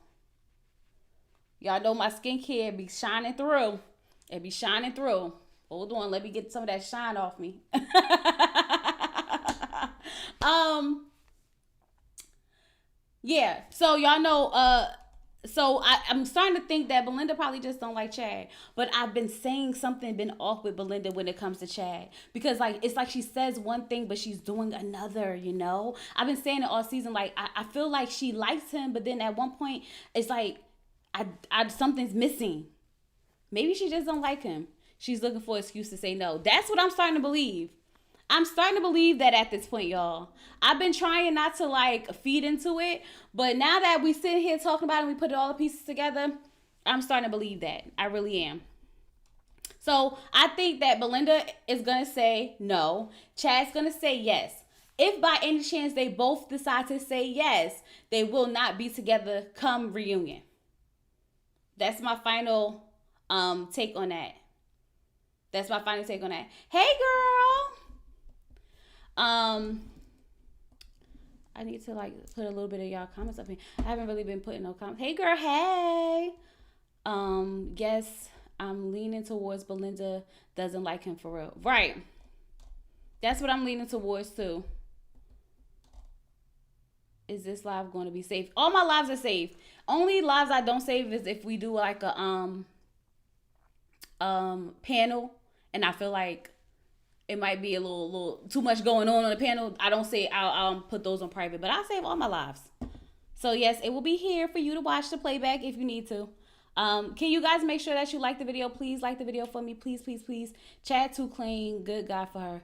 Y'all know my skincare be shining through. It be shining through. Hold on, let me get some of that shine off me. um, yeah. So y'all know, I'm starting to think that Belinda probably just don't like Chad. But I've been saying something been off with Belinda when it comes to Chad. Because like it's like she says one thing but she's doing another, you know? I've been saying it all season, like I feel like she likes him, but then at one point it's like I something's missing. Maybe she just don't like him. She's looking for an excuse to say no. That's what I'm starting to believe. I'm starting to believe that at this point, y'all. I've been trying not to like feed into it, but now that we sit here talking about it and we put all the pieces together, I'm starting to believe that. I really am. So I think that Belinda is gonna say no. Chad's gonna say yes. If by any chance they both decide to say yes, they will not be together come reunion. That's my final take on that. That's my final take on that. Hey girl. I need to like put a little bit of y'all comments up here. I haven't really been putting no comments. Hey girl, hey. Yes, I'm leaning towards Belinda doesn't like him for real. Right. That's what I'm leaning towards too. Is this live going to be safe? All my lives are safe. Only lives I don't save is if we do like a panel and I feel like it might be a little too much going on the panel. I don't say I'll put those on private, but I save all my lives. So yes, it will be here for you to watch the playback if you need to. Can you guys make sure that you like the video? Please like the video for me. Please, please, please. Chad too clean. Good guy for her.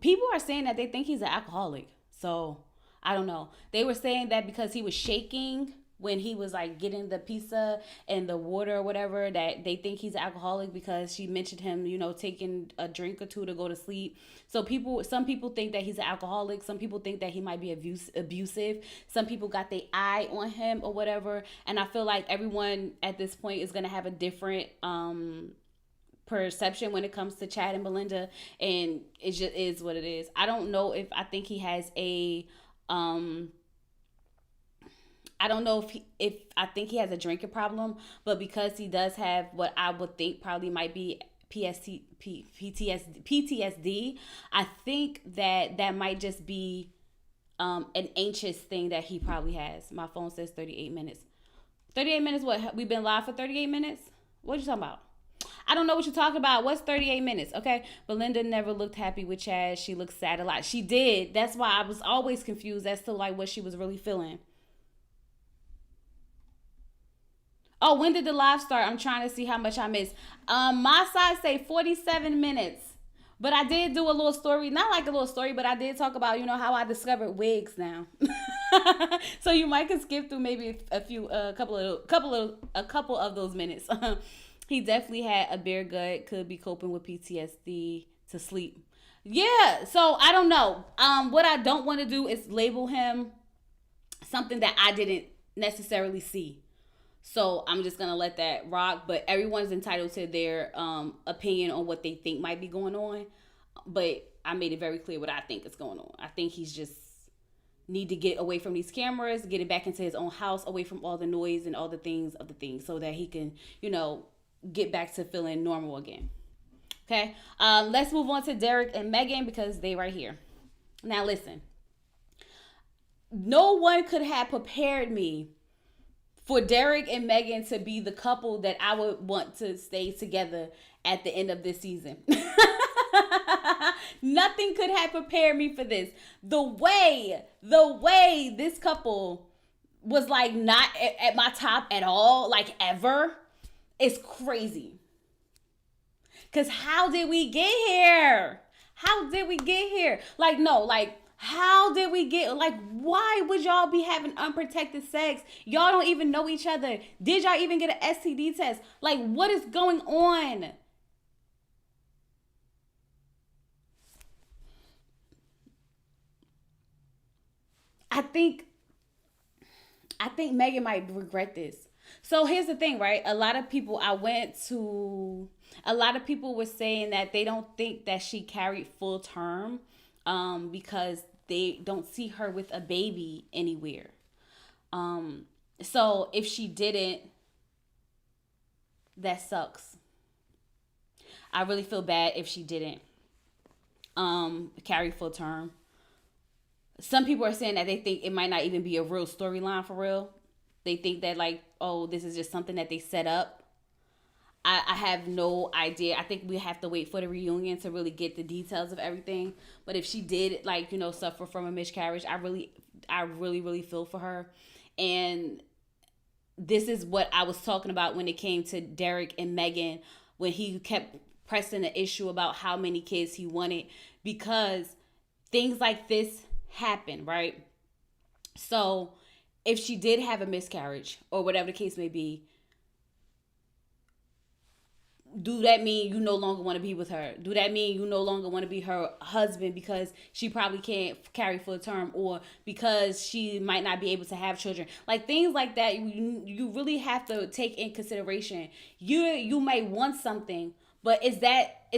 People are saying that they think he's an alcoholic. So I don't know. They were saying that because he was shaking when he was like getting the pizza and the water or whatever, that they think he's an alcoholic because she mentioned him, you know, taking a drink or two to go to sleep. So some people think that he's an alcoholic. Some people think that he might be abusive. Some people got their eye on him or whatever. And I feel like everyone at this point is going to have a different perception when it comes to Chad and Belinda. And it just is what it is. I don't know if I think he has a I don't know if I think he has a drinking problem, but because he does have what I would think probably might be PTSD, I think that might just be an anxious thing that he probably has. My phone says 38 minutes. 38 minutes what? We've been live for 38 minutes? What are you talking about? I don't know what you're talking about. What's 38 minutes? Okay. Belinda never looked happy with Chad. She looked sad a lot. She did. That's why I was always confused as to like what she was really feeling. Oh, when did the live start? I'm trying to see how much I missed. My side say 47 minutes. But I did do a little story, not like a little story, but I did talk about, you know, how I discovered wigs now. So you might can skip through maybe a couple of those minutes. He definitely had a beer gut, could be coping with PTSD to sleep. Yeah, so I don't know. What I don't want to do is label him something that I didn't necessarily see. So I'm just gonna let that rock. But everyone's entitled to their opinion on what they think might be going on. But I made it very clear what I think is going on. I think he's just need to get away from these cameras, get it back into his own house, away from all the noise and all the things, so that he can, you know, get back to feeling normal again. Okay, let's move on to Derek and Megan because they right here. Now listen, no one could have prepared me for Derek and Megan to be the couple that I would want to stay together at the end of this season. Nothing could have prepared me for this. The way this couple was like not at my top at all, like ever, is crazy. Cause how did we get here? How did we get here? Like, no, like, how did we get, like, why would y'all be having unprotected sex? Y'all don't even know each other. Did y'all even get an STD test? Like, what is going on? I think Megan might regret this. So here's the thing, right? A lot of people were saying that they don't think that she carried full term because they don't see her with a baby anywhere. So if she didn't, That sucks. I really feel bad if she didn't carry full term. Some people are saying that they think it might not even be a real storyline for real. They think that like, oh, this is just something that they set up. I have no idea. I think we have to wait for the reunion to really get the details of everything. But if she did like, suffer from a miscarriage, I really feel for her. And this is what I was talking about when it came to Derek and Megan, when he kept pressing the issue about how many kids he wanted, because things like this happen, right? So if she did have a miscarriage or whatever the case may be, do that mean you no longer want to be with her? Do that mean you no longer want to be her husband because she probably can't carry full term, or because she might not be able to have children? Like things like that, you really have to take in consideration. You might want something, but is that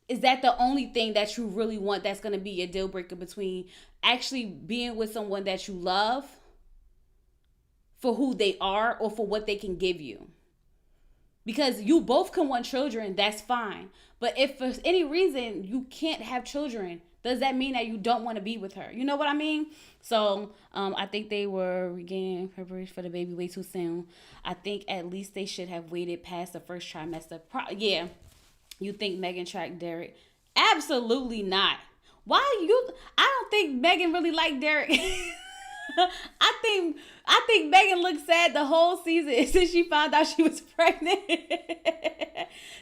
the only thing that you really want that's going to be a deal breaker between actually being with someone that you love for who they are or for what they can give you? Because you both can want children, that's fine. But if for any reason you can't have children, does that mean that you don't want to be with her? You know what I mean? So I think they were regaining preparation for the baby way too soon. I think at least they should have waited past the first trimester. Yeah. You think Megan tracked Derek? Absolutely not. Why you? I don't think Megan really liked Derek. I think Megan looked sad the whole season since she found out she was pregnant.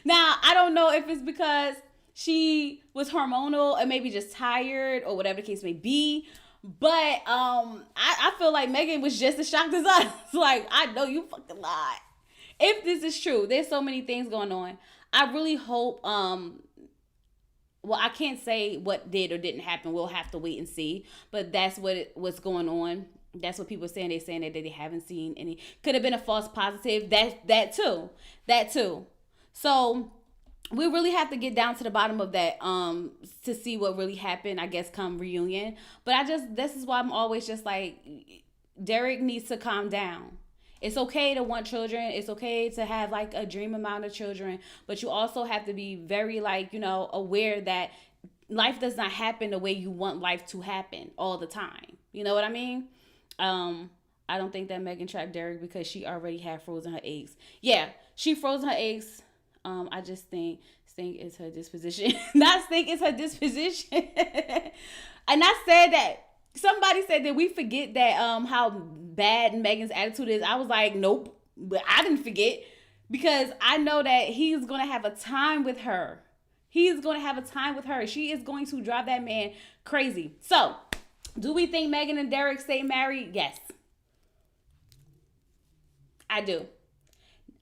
Now, I don't know if it's because she was hormonal and maybe just tired or whatever the case may be. But I feel like Megan was just as shocked as us. Like, I know you fucking lied. If this is true, there's so many things going on. I really hope, well, I can't say what did or didn't happen. We'll have to wait and see. But that's what's going on. That's what people are saying. They're saying that they haven't seen any. Could have been a false positive. That too. So we really have to get down to the bottom of that to see what really happened, I guess, come reunion. But this is why I'm always just like, Derek needs to calm down. It's okay to want children. It's okay to have like a dream amount of children, but you also have to be very like, aware that life does not happen the way you want life to happen all the time. You know what I mean? I don't think that Megan trapped Derek because she already had frozen her eggs. Yeah, she frozen her eggs. I just think Stink is her disposition. Not Stink is her disposition. And I said that. Somebody said that we forget that how bad Megan's attitude is. I was like, nope, but I didn't forget, because I know that he's gonna have a time with her. She is going to drive that man crazy. So, do we think Megan and Derek stay married? Yes, I do.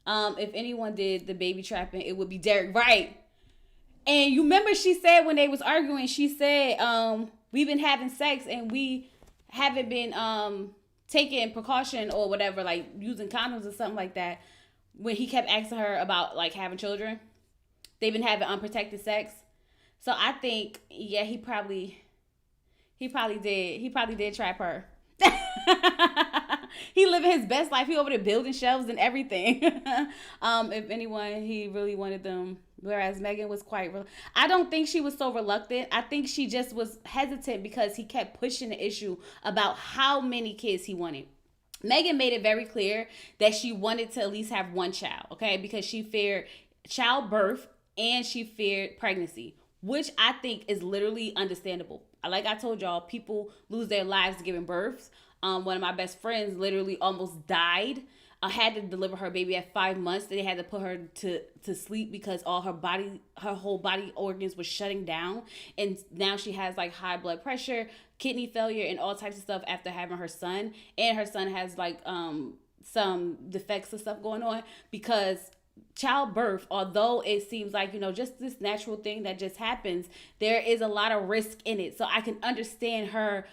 If anyone did the baby trapping, it would be Derek, right? And you remember she said when they was arguing, she said, we've been having sex and we haven't been taking precaution or whatever, like using condoms or something like that. When he kept asking her about like having children, they've been having unprotected sex. So I think, yeah, he probably did trap her. He living his best life. He over there building shelves and everything. If anyone, he really wanted them. Whereas Megan was I don't think she was so reluctant. I think she just was hesitant because he kept pushing the issue about how many kids he wanted. Megan made it very clear that she wanted to at least have one child, okay? Because she feared childbirth and she feared pregnancy, which I think is literally understandable. Like I told y'all, people lose their lives giving births. One of my best friends literally almost died. I had to deliver her baby at 5 months. They had to put her to sleep because all her whole body organs were shutting down. And now she has like high blood pressure, kidney failure, and all types of stuff after having her son. And her son has like some defects and stuff going on, because childbirth, although it seems like, just this natural thing that just happens, there is a lot of risk in it. So I can understand her,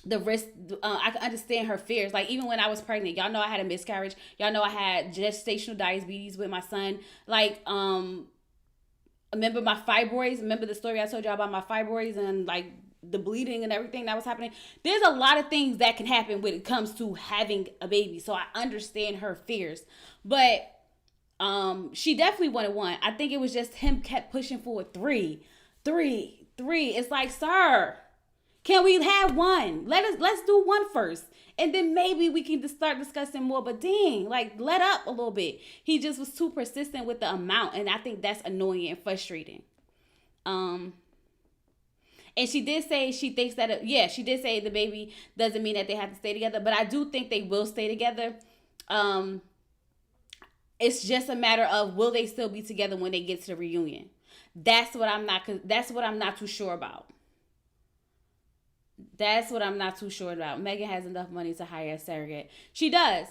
the risk. I can understand her fears. Like, even when I was pregnant, y'all know I had a miscarriage. Y'all know I had gestational diabetes with my son. Like, remember my fibroids? Remember the story I told y'all about my fibroids and like the bleeding and everything that was happening. There's a lot of things that can happen when it comes to having a baby. So I understand her fears. But she definitely wanted one. I think it was just him kept pushing for three. It's like, sir, can we have one? Let's do one first. And then maybe we can just start discussing more. But dang, like, let up a little bit. He just was too persistent with the amount. And I think that's annoying and frustrating. And she did say she thinks that, she did say the baby doesn't mean that they have to stay together. But I do think they will stay together. It's just a matter of, will they still be together when they get to the reunion? That's what I'm not too sure about. Megan has enough money to hire a surrogate. She does.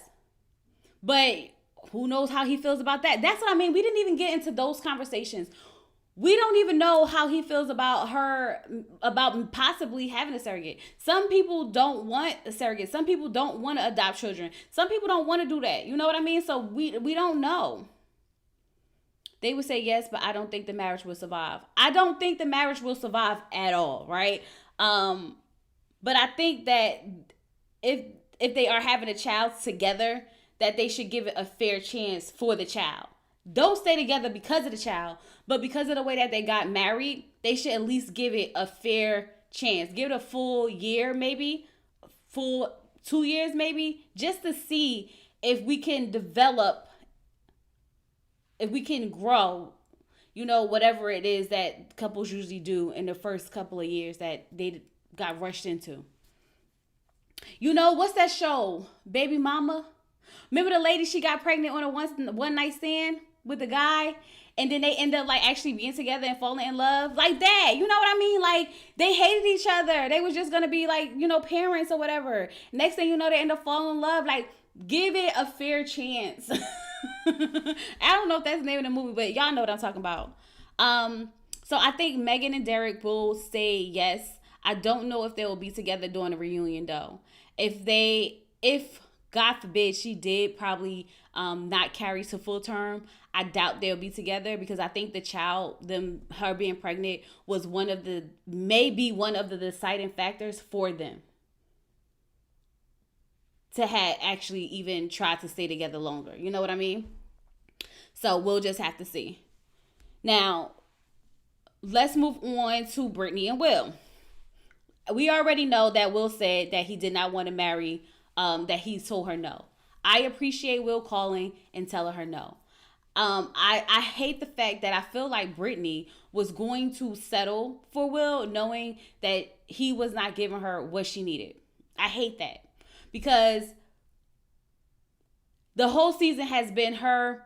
But who knows how he feels about that? That's what I mean. We didn't even get into those conversations. We don't even know how he feels about her, about possibly having a surrogate. Some people don't want a surrogate. Some people don't want to adopt children. Some people don't want to do that. You know what I mean? So we don't know. They would say yes, but I don't think the marriage will survive. I don't think the marriage will survive at all, right? But I think that if they are having a child together, that they should give it a fair chance for the child. Don't stay together because of the child, but because of the way that they got married, they should at least give it a fair chance. Give it a full year, maybe, full 2 years, maybe, just to see if we can develop, if we can grow, whatever it is that couples usually do in the first couple of years that they got rushed into. What's that show? Baby Mama? Remember the lady, she got pregnant on a one night stand with the guy, and then they end up like actually being together and falling in love like that. You know what I mean? Like, they hated each other. They was just gonna be like, parents or whatever. Next thing you know, they end up falling in love. Like, give it a fair chance. I don't know if that's the name of the movie, but y'all know what I'm talking about. So I think Megan and Derek will say yes. I don't know if they will be together during the reunion though. If God forbid she did probably not carry to full term, I doubt they'll be together, because I think the child, her being pregnant, was maybe one of the deciding factors for them to have actually even tried to stay together longer. You know what I mean? So we'll just have to see. Now, let's move on to Brittany and Will. We already know that Will said that he did not want to marry, that he told her no. I appreciate Will calling and telling her no. I hate the fact that I feel like Brittany was going to settle for Will, knowing that he was not giving her what she needed. I hate that, because the whole season has been her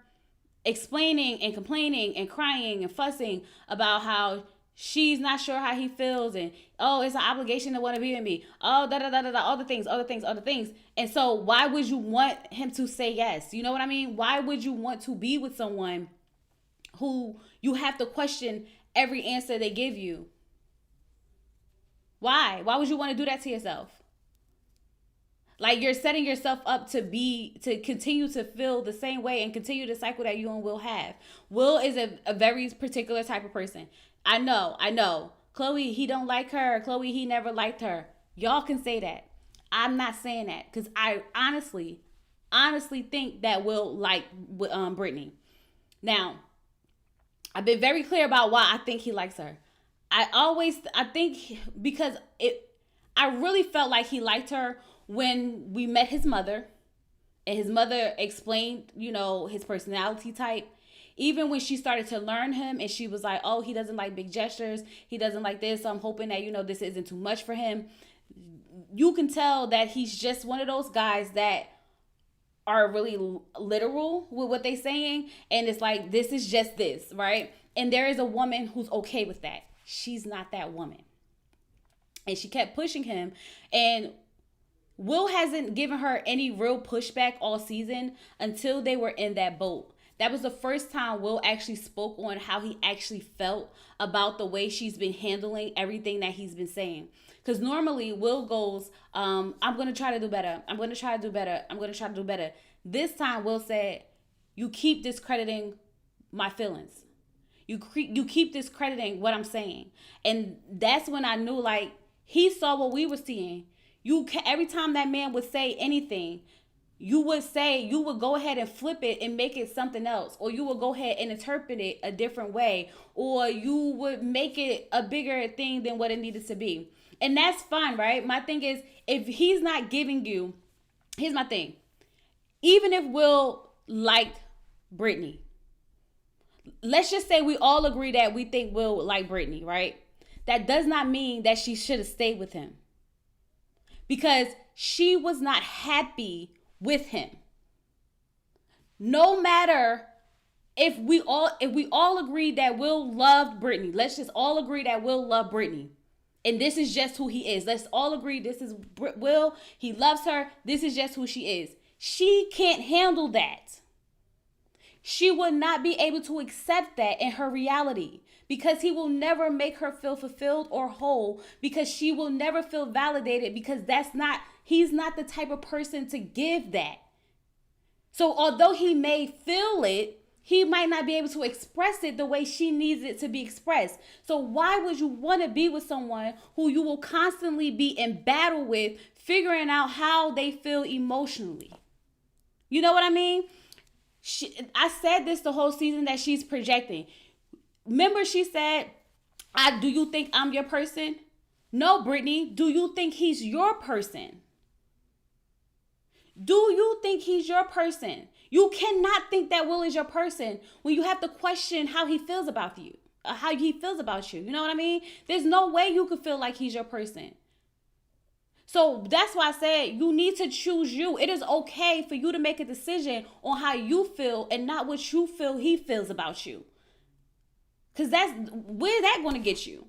explaining and complaining and crying and fussing about how she's not sure how he feels, and it's an obligation to want to be with me. All the things. And so why would you want him to say yes? You know what I mean? Why would you want to be with someone who you have to question every answer they give you? Why? Why would you want to do that to yourself? Like, you're setting yourself up to continue to feel the same way and continue the cycle that you and Will have. Will is a very particular type of person. I know. Chloe, he don't like her. Chloe, he never liked her. Y'all can say that. I'm not saying that, because I honestly think that Will like Brittany. Now, I've been very clear about why I think he likes her. I think because I really felt like he liked her when we met his mother, and his mother explained, his personality type. Even when she started to learn him, and she was like, oh, he doesn't like big gestures, he doesn't like this, so I'm hoping that, this isn't too much for him. You can tell that he's just one of those guys that are really literal with what they're saying, and it's like, this is just this, right? And there is a woman who's okay with that. She's not that woman. And she kept pushing him, and Will hasn't given her any real pushback all season until they were in that boat. That was the first time Will actually spoke on how he actually felt about the way she's been handling everything that he's been saying. Because normally Will goes, I'm going to try to do better. I'm going to try to do better. I'm going to try to do better. This time Will said, you keep discrediting my feelings. You keep discrediting what I'm saying. And that's when I knew, like, He saw what we were seeing. Every time that man would say anything, you would go ahead and flip it and make it something else, or you would go ahead and interpret it a different way, or you would make it a bigger thing than what it needed to be. And that's fine, right? My thing is, if he's not giving you, here's my thing. Even if Will liked Brittany, let's just say we all agree that we think Will would like Brittany, right? That does not mean that she should have stayed with him, because she was not happy with him. No matter if we all agree that Will loved Brittany, let's just all agree that Will loved Brittany. And this is just who he is. Let's all agree this is Will. He loves her. This is just who she is. She can't handle that. She would not be able to accept that in her reality, because he will never make her feel fulfilled or whole, because she will never feel validated, because he's not the type of person to give that. So although he may feel it, he might not be able to express it the way she needs it to be expressed. So why would you want to be with someone who you will constantly be in battle with, figuring out how they feel emotionally? You know what I mean? I said this the whole season, that she's projecting. Remember, she said, do you think I'm your person? No, Brittany, do you think he's your person? Do you think he's your person? You cannot think that Will is your person when you have to question how he feels about you. How he feels about you. You know what I mean? There's no way you could feel like he's your person. So that's why I said you need to choose you. It is okay for you to make a decision on how you feel and not what you feel he feels about you. Because where's that going to get you?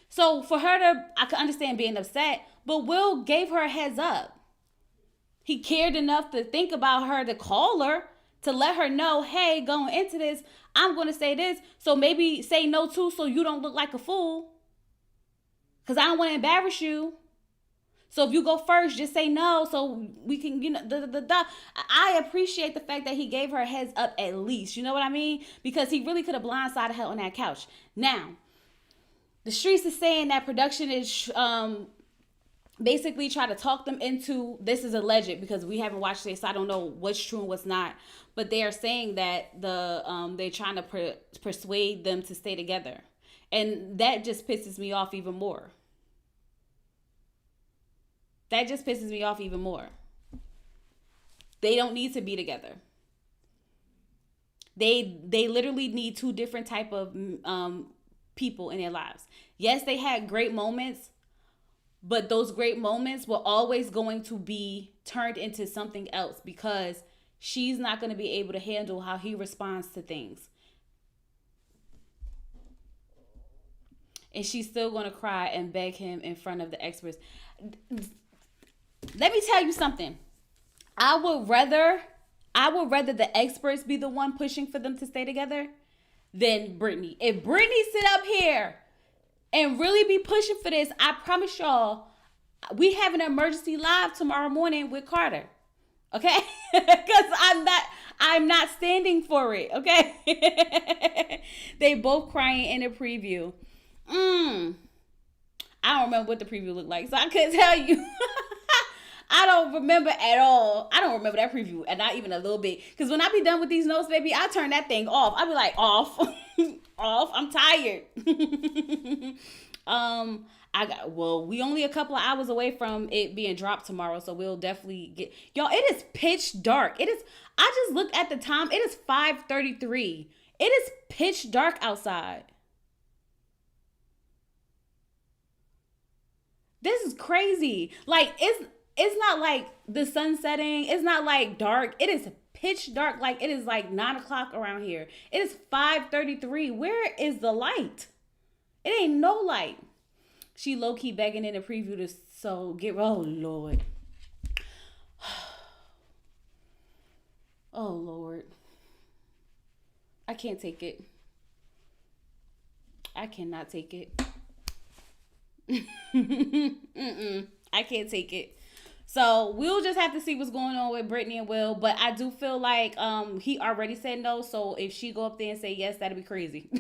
So for her I could understand being upset, but Will gave her a heads up. He cared enough to think about her, to call her, to let her know, hey, going into this, I'm going to say this. So maybe say no too, so you don't look like a fool. Because I don't want to embarrass you. So if you go first, just say no, so we can, I appreciate the fact that he gave her a heads up at least. You know what I mean? Because he really could have blindsided her on that couch. Now, the streets is saying that production is basically try to talk them into, this is alleged because we haven't watched this, so I don't know what's true and what's not, but they are saying that they're trying to persuade them to stay together, and that just pisses me off even more. They don't need to be together. They literally need two different type of people in their lives. Yes, they had great moments, but those great moments were always going to be turned into something else, because she's not going to be able to handle how he responds to things. And she's still going to cry and beg him in front of the experts. Let me tell you something. I would rather the experts be the one pushing for them to stay together than Brittany. If Brittany sit up here and really be pushing for this, I promise y'all, we have an emergency live tomorrow morning with Carter. Okay? Because I'm not standing for it. Okay? They both crying in a preview. I don't remember what the preview looked like, so I couldn't tell you. I don't remember at all. I don't remember that preview, and not even a little bit. Because when I be done with these notes, baby, I turn that thing off. I be like, off. Off. I'm tired. We only a couple of hours away from it being dropped tomorrow, so we'll definitely get, y'all, it is pitch dark. I just looked at the time. It is 5:33. It is pitch dark outside. This is crazy. Like, it's not like the sun setting. It's not like dark. It is pitch dark. Like, it is like 9 o'clock around here. It is 5:33. Where is the light? It ain't no light. She low-key begging in a preview to get, oh Lord. Oh Lord. I can't take it. I cannot take it. I can't take it. So we'll just have to see what's going on with Brittany and Will. But I do feel like he already said no. So if she go up there and say yes, that'd be crazy.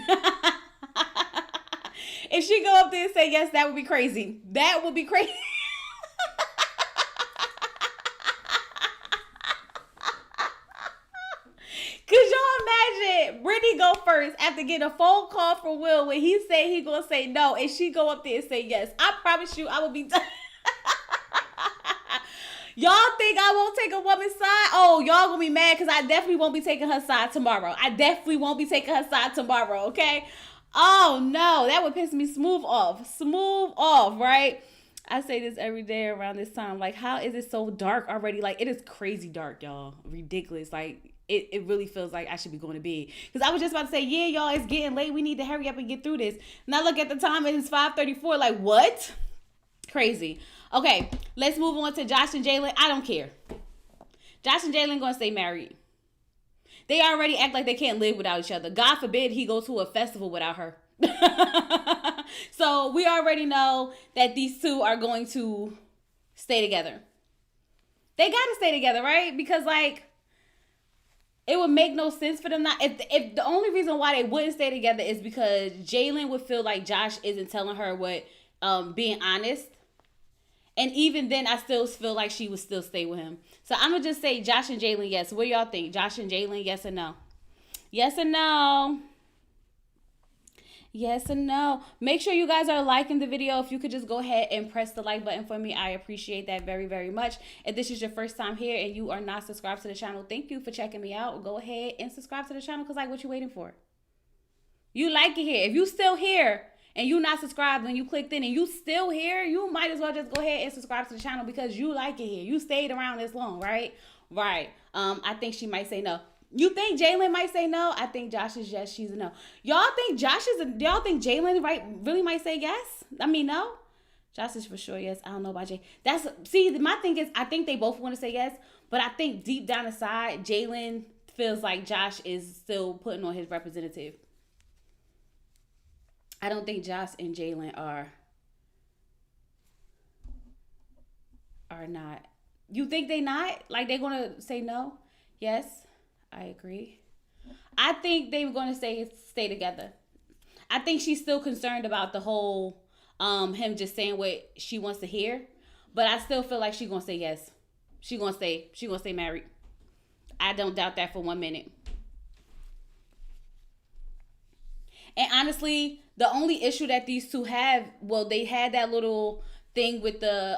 If she go up there and say yes, that would be crazy. That would be crazy. Could y'all imagine Brittany go first after getting a phone call from Will when he said he gonna say no, and she go up there and say yes? I promise you, I will be done. Y'all think I won't take a woman's side? Oh, y'all gonna be mad because I definitely won't be taking her side tomorrow. I definitely won't be taking her side tomorrow, okay? Oh no, that would piss me smooth off. Smooth off, right? I say this every day around this time. Like, how is it so dark already? Like, it is crazy dark, y'all. Ridiculous. Like, it really feels like I should be going to bed. Because I was just about to say, yeah, y'all, it's getting late. We need to hurry up and get through this. And I look at the time and it's 5:34. Like, what? Crazy. Okay, let's move on to Josh and Jalen. I don't care. Josh and Jalen going to stay married. They already act like they can't live without each other. God forbid he goes to a festival without her. So we already know that these two are going to stay together. They got to stay together, right? Because, like, it would make no sense for them not. If the only reason why they wouldn't stay together is because Jalen would feel like Josh isn't telling her what, being honest. And even then, I still feel like she would still stay with him. So I'm going to just say Josh and Jalen, yes. What do y'all think? Josh and Jalen, yes or no? Yes or no? Yes or no? Make sure you guys are liking the video. If you could just go ahead and press the like button for me, I appreciate that very, very much. If this is your first time here and you are not subscribed to the channel, thank you for checking me out. Go ahead and subscribe to the channel because, like, what you waiting for? You like it here. If you still here and you not subscribed when you clicked in and you still here, you might as well just go ahead and subscribe to the channel because you like it here. You stayed around this long, right? Right. I think she might say no. You think Jalen might say no? I think Josh is yes, she's a no. Y'all think y'all think Jalen really might say yes? I mean, no? Josh is for sure yes. I don't know about Jay. My thing is, I think they both want to say yes, but I think deep down inside, Jalen feels like Josh is still putting on his representative. I don't think Josh and Jalen are not. You think they not? Like, they're going to say no? Yes, I agree. I think they're going to stay together. I think she's still concerned about the whole him just saying what she wants to hear, but I still feel like she's going to say yes. She's going to stay married. I don't doubt that for 1 minute. And honestly, the only issue that these two have, well, they had that little thing with the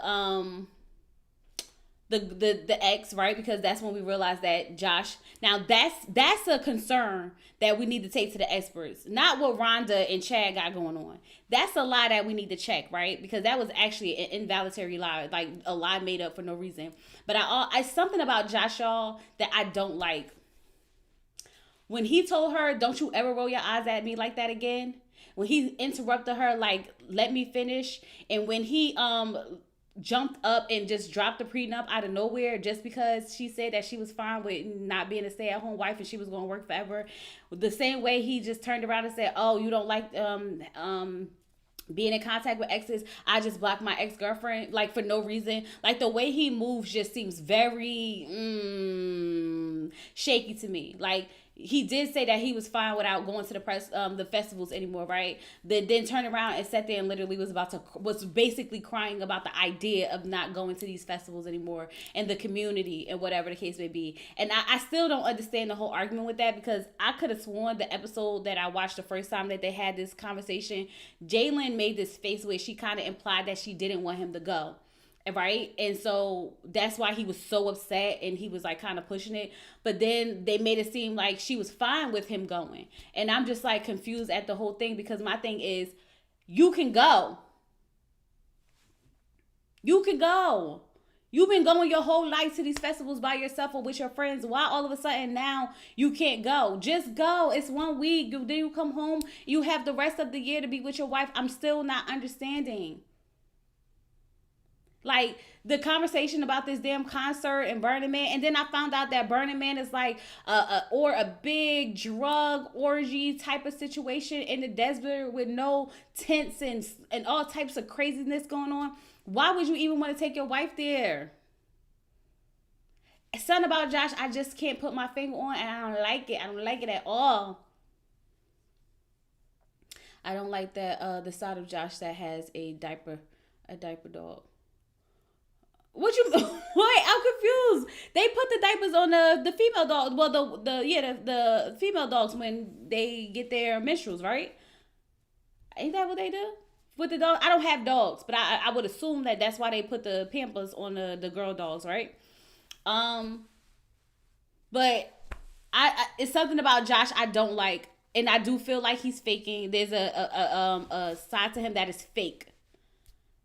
ex, right? Because that's when we realized that Josh. Now that's a concern that we need to take to the experts. Not what Rhonda and Chad got going on. That's a lie that we need to check, right? Because that was actually an involuntary lie, like a lie made up for no reason. But I something about Josh, y'all, that I don't like. When he told her, don't you ever roll your eyes at me like that again. When he interrupted her, like, let me finish. And when he jumped up and just dropped the prenup out of nowhere just because she said that she was fine with not being a stay-at-home wife and she was going to work forever. The same way he just turned around and said, oh, you don't like being in contact with exes. I just blocked my ex-girlfriend, like, for no reason. Like, the way he moves just seems very shaky to me. Like, he did say that he was fine without going to the festivals anymore, right? Then turned around and sat there and literally was basically crying about the idea of not going to these festivals anymore and the community and whatever the case may be. And I still don't understand the whole argument with that, because I could have sworn the episode that I watched the first time that they had this conversation, Jalen made this face where she kind of implied that she didn't want him to go. Right? And so that's why he was so upset and he was like kind of pushing it. But then they made it seem like she was fine with him going. And I'm just like confused at the whole thing, because my thing is, you can go. You can go. You've been going your whole life to these festivals by yourself or with your friends. Why all of a sudden now you can't go? Just go. It's 1 week. Then you come home. You have the rest of the year to be with your wife. I'm still not understanding. Like, the conversation about this damn concert and Burning Man. And then I found out that Burning Man is like a big drug orgy type of situation in the desert with no tents and all types of craziness going on. Why would you even want to take your wife there? Something about Josh, I just can't put my finger on, and I don't like it. I don't like it at all. I don't like that the side of Josh that has a diaper dog. What you wait? I'm confused. They put the diapers on the female dogs. Well, the female dogs when they get their menstruals, right? Ain't that what they do with the dog? I don't have dogs, but I would assume that that's why they put the Pampers on the girl dogs, right? Um, but it's something about Josh I don't like, and I do feel like he's faking. There's a side to him that is fake,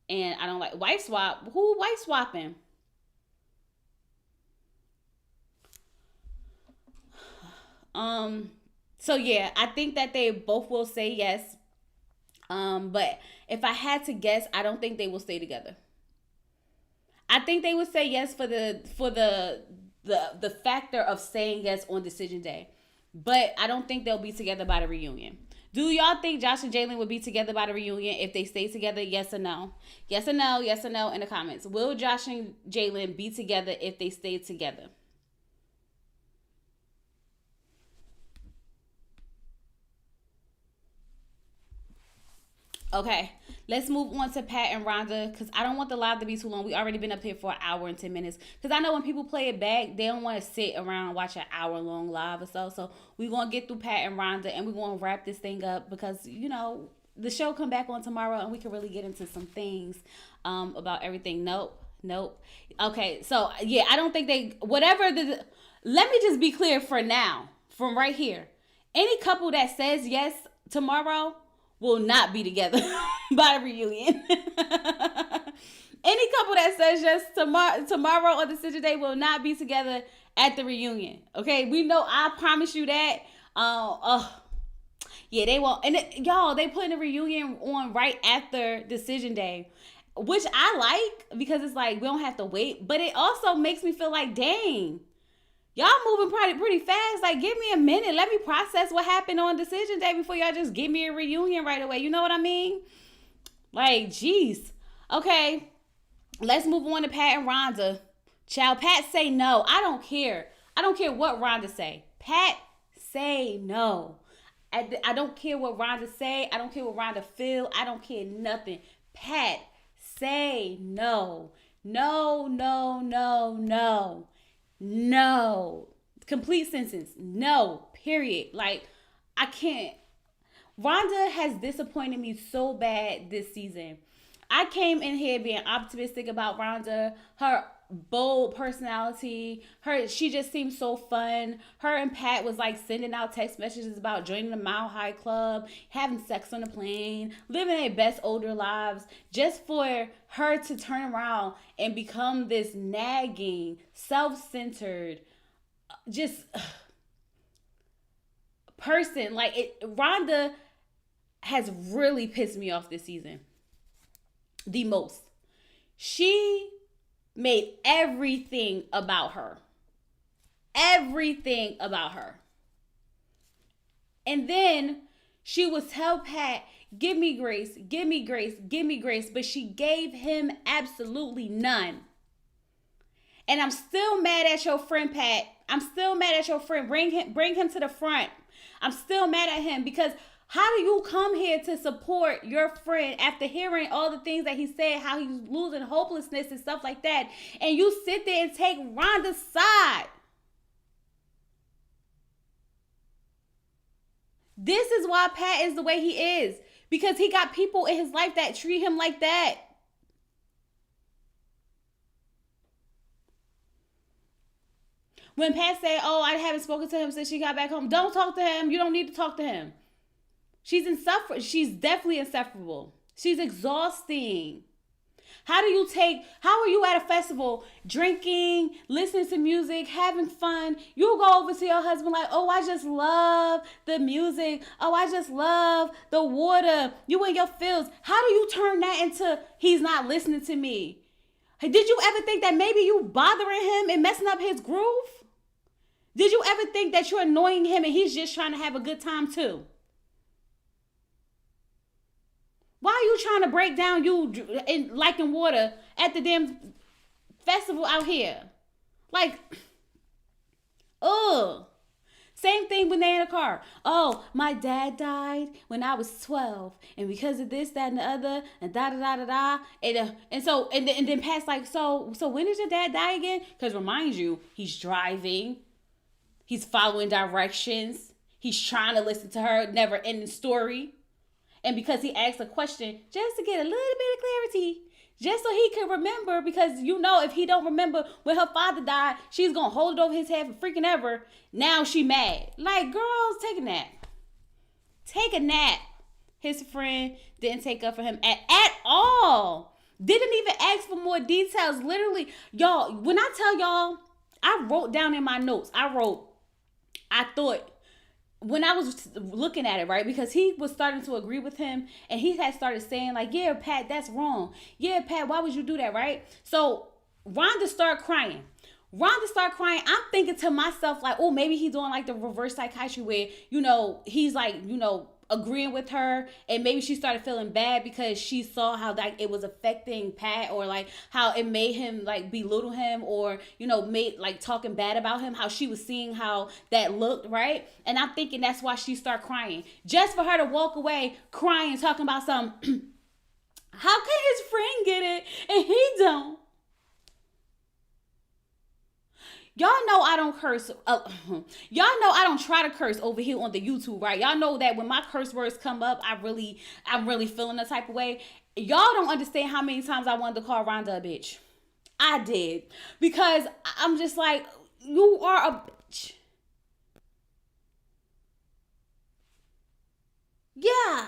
and I don't like wife swap. Who wife swapping? Um. So yeah, I think that they both will say yes. But if I had to guess, I don't think they will stay together. I think they would say yes for the factor of saying yes on decision day, but I don't think they'll be together by the reunion. Do y'all think Josh and Jalen would be together by the reunion if they stay together? Yes or no? Yes or no? Yes or no in the comments. Will Josh and Jalen be together if they stay together? Okay, let's move on to Pat and Rhonda because I don't want the live to be too long. We already been up here for an hour and 10 minutes because I know when people play it back, they don't want to sit around and watch an hour long live or so. So we're gonna get through Pat and Rhonda and we're gonna wrap this thing up because the show come back on tomorrow and we can really get into some things about everything. Nope, nope. Okay, so yeah, I don't think they whatever the. Let me just be clear for now, from right here. Any couple that says yes tomorrow will not be together by the reunion. Any couple that says yes tomorrow or decision day will not be together at the reunion. Okay, we know. I promise you that. Yeah, they won't. And y'all, they put a reunion on right after decision day, which I like because it's like we don't have to wait. But it also makes me feel like, dang, y'all moving pretty fast. Like, give me a minute. Let me process what happened on decision day before y'all just give me a reunion right away. You know what I mean? Like, jeez. Okay, let's move on to Pat and Rhonda. Child, Pat say no. I don't care. I don't care what Rhonda say. Pat say no. I don't care what Rhonda say. I don't care what Rhonda feel. I don't care nothing. Pat say no. No, no, no, no. No. Complete sentence. No. Period. Like, I can't. Rhonda has disappointed me so bad this season. I came in here being optimistic about Rhonda, her bold personality, she just seemed so fun. Her and Pat was like sending out text messages about joining the Mile High Club, having sex on the plane, living their best older lives, just for her to turn around and become this nagging, self-centered, just person. Like Rhonda has really pissed me off this season. The most. She made everything about her. Everything about her. And then she would tell Pat, give me grace, give me grace, give me grace. But she gave him absolutely none. And I'm still mad at your friend, Pat. I'm still mad at your friend. Bring him to the front. I'm still mad at him because how do you come here to support your friend after hearing all the things that he said, how he's losing hopelessness and stuff like that, and you sit there and take Rhonda's side? This is why Pat is the way he is, because he got people in his life that treat him like that. When Pat say, oh, I haven't spoken to him since she got back home, don't talk to him. You don't need to talk to him. She's insufferable. She's definitely insufferable. She's exhausting. How are you at a festival, drinking, listening to music, having fun? You go over to your husband like, oh, I just love the music. Oh, I just love the water. You in your fields. How do you turn that into he's not listening to me? Did you ever think that maybe you bothering him and messing up his groove? Did you ever think that you're annoying him and he's just trying to have a good time too? Why are you trying to break down you in liking water at the damn festival out here? Like, ugh. Same thing when they in a car. Oh, my dad died when I was 12, and because of this, that, and the other, and da da da da da, and then past like so when did your dad die again? Because remind you, he's driving, he's following directions, he's trying to listen to her never ending story, and because he asked a question just to get a little bit of clarity, just so he could remember, because if he don't remember when her father died, she's gonna hold it over his head for freaking ever. Now she mad. Like, girls, take a nap. Take a nap. His friend didn't take up for him at all. Didn't even ask for more details. Literally, y'all, when I tell y'all, I wrote down in my notes, I thought, when I was looking at it, right, because he was starting to agree with him, and he had started saying, like, yeah, Pat, that's wrong. Yeah, Pat, why would you do that, right? So Rhonda started crying. I'm thinking to myself, like, oh, maybe he's doing like the reverse psychiatry where, he's like, agreeing with her, and maybe she started feeling bad because she saw how like it was affecting Pat, or like how it made him like belittle him, or made like talking bad about him, how she was seeing how that looked, right? And I'm thinking that's why she started crying, just for her to walk away crying, talking about some how can his friend get it and he don't? Y'all know I don't curse. Y'all know I don't try to curse over here on the YouTube, right? Y'all know that when my curse words come up, I'm really feeling a type of way. Y'all don't understand how many times I wanted to call Rhonda a bitch. I did. Because I'm just like, you are a bitch. Yeah.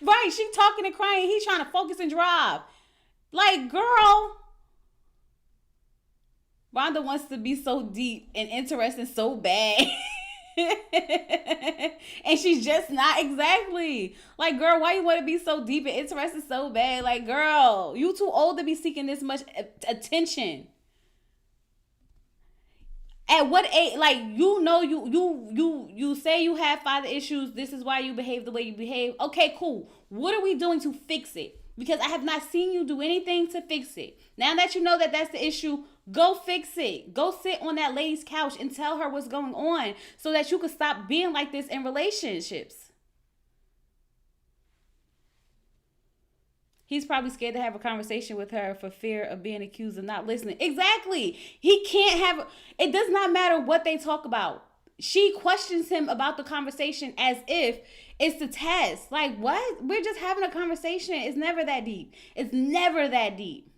Right, she talking and crying. He's trying to focus and drive. Like, girl, Rhonda wants to be so deep and interesting so bad. And she's just not exactly. Like, girl, why you want to be so deep and interested so bad? Like, girl, you too old to be seeking this much attention. At what age? Like, you say you have father issues. This is why you behave the way you behave. Okay, cool. What are we doing to fix it? Because I have not seen you do anything to fix it. Now that you know that that's the issue, go fix it. Go sit on that lady's couch and tell her what's going on so that you can stop being like this in relationships. He's probably scared to have a conversation with her for fear of being accused of not listening. Exactly. He can't have, it does not matter what they talk about. She questions him about the conversation as if it's the test. Like, what? We're just having a conversation. It's never that deep. It's never that deep.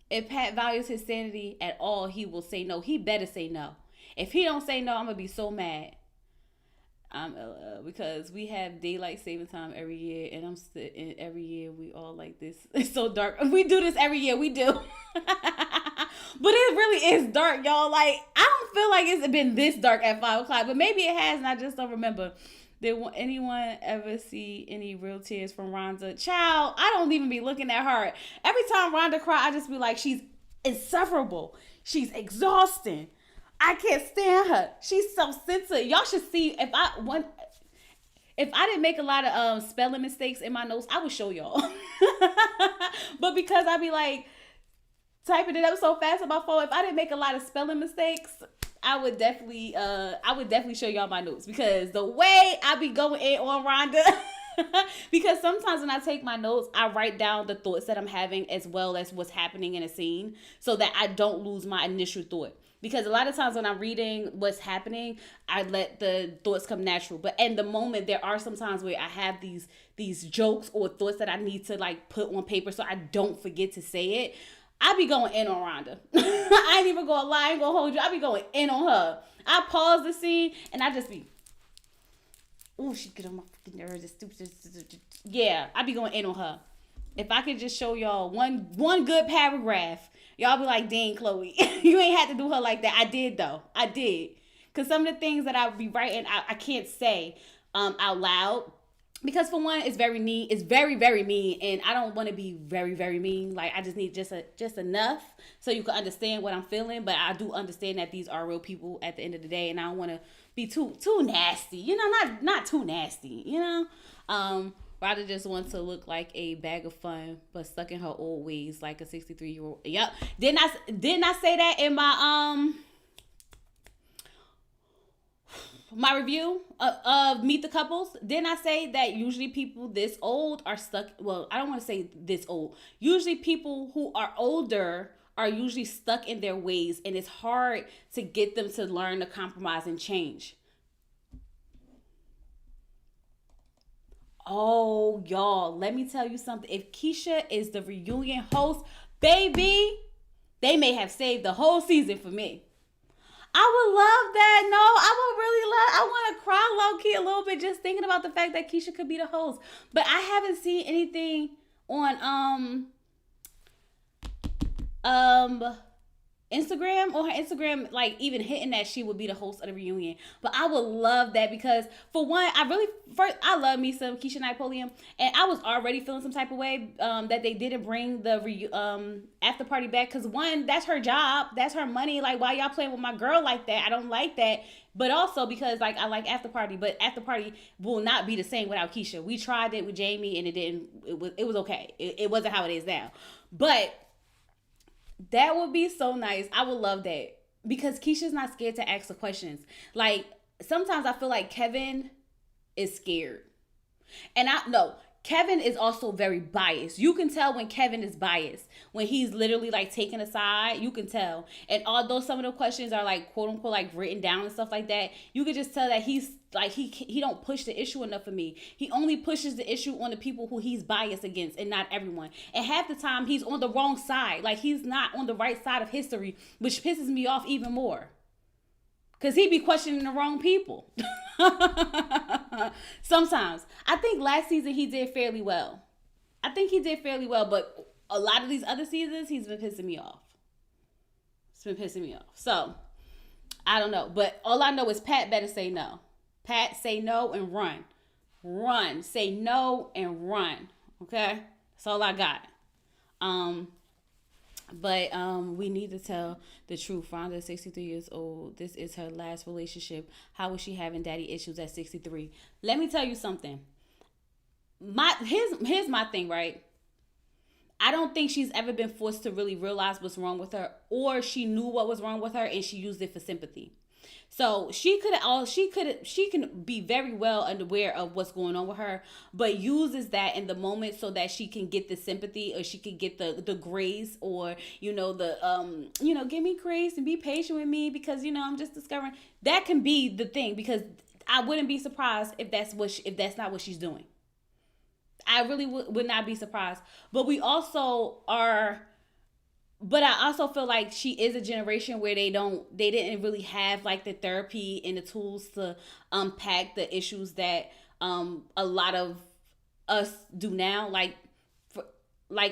If Pat values his sanity at all, he will say no. He better say no. If he don't say no, I'm going to be so mad. Because we have daylight saving time every year, and every year we all like this. It's so dark. We do this every year. We do. But it really is dark, y'all. Like, I don't feel like it's been this dark at 5 o'clock, but maybe it has, and I just don't remember. Did anyone ever see any real tears from Rhonda? Child, I don't even be looking at her. Every time Rhonda cry, I just be like, she's insufferable. She's exhausting. I can't stand her. She's so sensitive. Y'all should see if I didn't make a lot of spelling mistakes in my notes, I would show y'all. But because I be like typing it up so fast on my phone, if I didn't make a lot of spelling mistakes, I would definitely show y'all my notes, because the way I be going in on Rhonda. Because sometimes when I take my notes, I write down the thoughts that I'm having as well as what's happening in a scene, so that I don't lose my initial thought. Because a lot of times when I'm reading what's happening, I let the thoughts come natural. But in the moment, there are some times where I have these jokes or thoughts that I need to like put on paper so I don't forget to say it. I be going in on Rhonda. I ain't even gonna lie, I ain't gonna hold you. I be going in on her. I pause the scene and I just be, oh, she get on my fucking nerves. Yeah, I be going in on her. If I could just show y'all one good paragraph, y'all be like, dang, Chloe, you ain't had to do her like that. I did, though. I did. Because some of the things that I would be writing, I can't say out loud. Because for one, it's very mean. It's very, very mean. And I don't want to be very, very mean. Like, I just need just enough so you can understand what I'm feeling. But I do understand that these are real people at the end of the day. And I don't want to be too nasty. You know, not too nasty, you know. Ryder just wants to look like a bag of fun, but stuck in her old ways, like a 63-year-old. Yep. Didn't I say that in my review of Meet the Couples? Didn't I say that usually people this old are stuck? Well, I don't want to say this old. Usually people who are older are usually stuck in their ways, and it's hard to get them to learn to compromise and change. Oh, y'all, let me tell you something. If Keisha is the reunion host, baby, they may have saved the whole season for me. I would love that. No, I would really love. I want to cry low key a little bit just thinking about the fact that Keisha could be the host. But I haven't seen anything on um Instagram or her Instagram, like even hitting that she would be the host of the reunion. But I would love that because for one, I love me some Keisha Napoleon, and I was already feeling some type of way that they didn't bring the after party back because one, that's her job, that's her money. Like why y'all playing with my girl like that? I don't like that. But also because like I like after party, but after party will not be the same without Keisha. We tried it with Jamie and it didn't. It was okay. It wasn't how it is now, but that would be so nice. I would love that because Keisha's not scared to ask the questions. Like sometimes I feel like Kevin is scared. And I no, Kevin is also very biased. You can tell when Kevin is biased. When he's literally like taken aside, you can tell. And although some of the questions are like quote unquote like written down and stuff like that, you can just tell that he's like he don't push the issue enough for me. He only pushes the issue on the people who he's biased against and not everyone. And half the time he's on the wrong side. Like he's not on the right side of history, which pisses me off even more. Cause he be questioning the wrong people. Sometimes. I think last season he did fairly well. I think he did fairly well, but a lot of these other seasons he's been pissing me off. It's been pissing me off. So I don't know. But all I know is Pat better say no. Pat, say no and run. Run. Say no and run. Okay? That's all I got. But we need to tell the truth. Rhonda is 63 years old. This is her last relationship. How is she having daddy issues at 63? Let me tell you something. Here's my thing, right? I don't think she's ever been forced to really realize what's wrong with her, or she knew what was wrong with her and she used it for sympathy. So she can be very well unaware of what's going on with her, but uses that in the moment so that she can get the sympathy, or she can get the grace, or give me grace and be patient with me because I'm just discovering. That can be the thing, because I wouldn't be surprised if that's not what she's doing. I really would not be surprised. But I also feel like she is a generation where they didn't really have like the therapy and the tools to unpack the issues that a lot of us do now. Like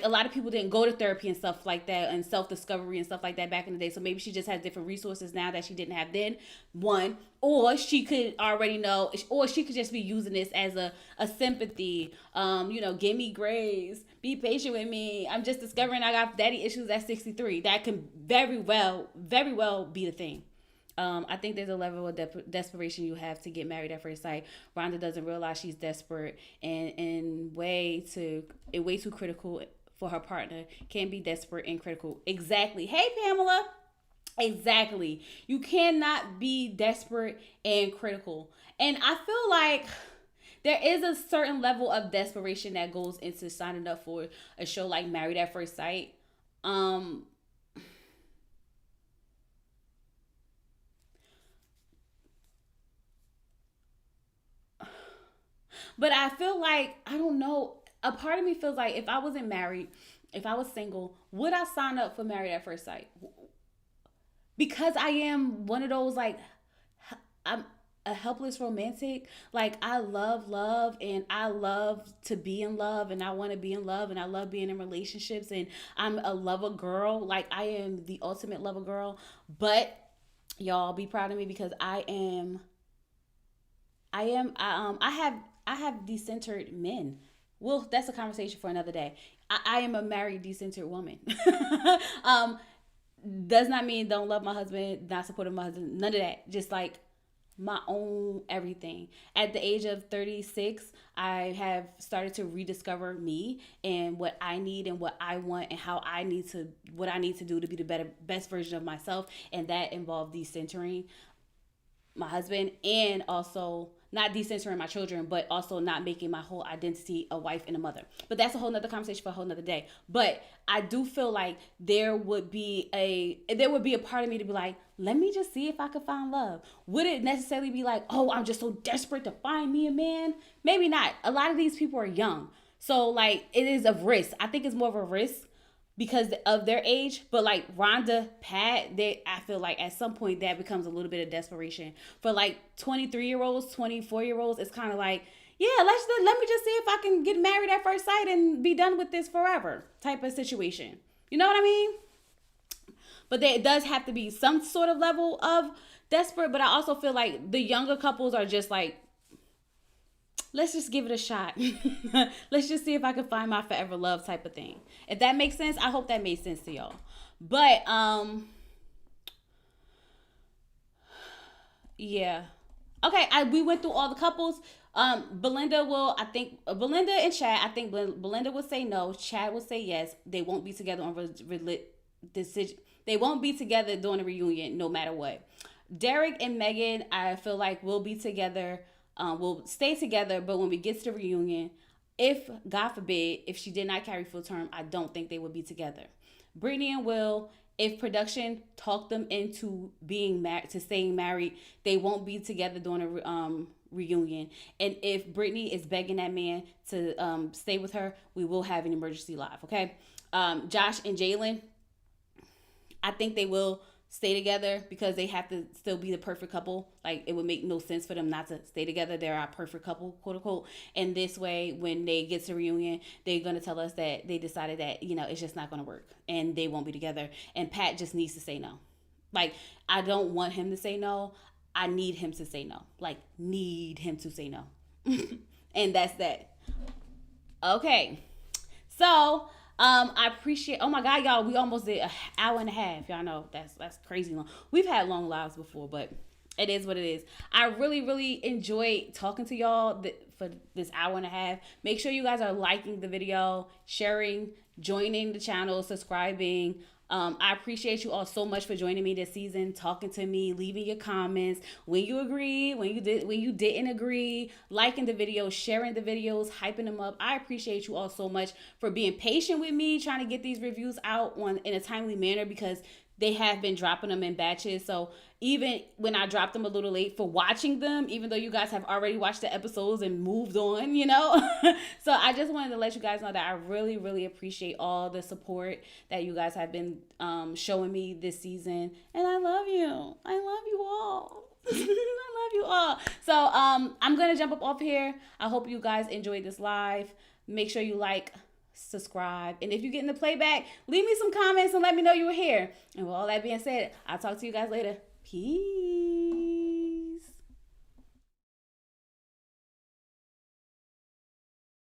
a lot of people didn't go to therapy and stuff like that, and self-discovery and stuff like that back in the day. So maybe she just has different resources now that she didn't have then. One, or she could already know, or she could just be using this as a sympathy. Give me grace, be patient with me. I'm just discovering I got daddy issues at 63. That can very well be the thing. I think there's a level of desperation you have to get married at first sight. Rhonda doesn't realize she's desperate and way too critical for her partner. Can be desperate and critical. Exactly. Hey, Pamela. Exactly. You cannot be desperate and critical. And I feel like there is a certain level of desperation that goes into signing up for a show like Married at First Sight. But I feel like, I don't know, a part of me feels like if I wasn't married, if I was single, would I sign up for Married at First Sight? Because I am one of those, like, I'm a helpless romantic. Like, I love love, and I love to be in love, and I want to be in love, and I love being in relationships, and I'm a lover girl. Like, I am the ultimate lover girl. But y'all be proud of me because I have decentered men. Well, that's a conversation for another day. I am a married decentered woman. Does not mean don't love my husband, not supportive of my husband, none of that. Just like my own everything. At the age of 36, I have started to rediscover me and what I need and what I want and what I need to do to be the best version of myself. And that involved decentering my husband, and also not decentering my children, but also not making my whole identity a wife and a mother. But that's a whole nother conversation for a whole nother day. But I do feel like there would be a part of me to be like, let me just see if I could find love. Would it necessarily be like, oh, I'm just so desperate to find me a man? Maybe not. A lot of these people are young. So like it is a risk. I think it's more of a risk because of their age. But like Rhonda, Pat, I feel like at some point that becomes a little bit of desperation. For like 23-year-olds, 24-year-olds, it's kind of like, yeah, let me just see if I can get married at first sight and be done with this forever type of situation. You know what I mean? But it does have to be some sort of level of desperate. But I also feel like the younger couples are just like, let's just give it a shot. Let's just see if I can find my forever love type of thing. If that makes sense, I hope that made sense to y'all. But yeah. Okay, we went through all the couples. Belinda and Chad, I think Belinda will say no. Chad will say yes. They won't be together on decision. They won't be together during the reunion, no matter what. Derek and Megan, I feel like will be together. We'll stay together, but when we get to the reunion, if God forbid, if she did not carry full term, I don't think they would be together. Brittany and Will, if production talked them into being married, to staying married, they won't be together during a reunion. And if Brittany is begging that man to stay with her, we will have an emergency live. Okay, Josh and Jalen, I think they will stay together because they have to still be the perfect couple. Like it would make no sense for them not to stay together. They're our perfect couple, quote unquote. And this way, when they get to reunion, they're going to tell us that they decided that, it's just not going to work and they won't be together. And Pat just needs to say no. Like, I don't want him to say no. I need him to say no. Like, need him to say no. And that's that. Okay. So, I appreciate. Oh my God, y'all! We almost did an hour and a half. Y'all know that's crazy long. We've had long lives before, but it is what it is. I really, really enjoyed talking to y'all for this hour and a half. Make sure you guys are liking the video, sharing, joining the channel, subscribing. I appreciate you all so much for joining me this season, talking to me, leaving your comments when you agree, when you didn't agree, liking the videos, sharing the videos, hyping them up. I appreciate you all so much for being patient with me, trying to get these reviews out in a timely manner, because they have been dropping them in batches. So even when I dropped them a little late, for watching them, even though you guys have already watched the episodes and moved on, So I just wanted to let you guys know that I really, really appreciate all the support that you guys have been showing me this season. And I love you. I love you all. I love you all. So I'm going to jump up off here. I hope you guys enjoyed this live. Make sure you like, subscribe, and if you get in the playback, leave me some comments and let me know you were here. And with all that being said, I'll talk to you guys later. Peace.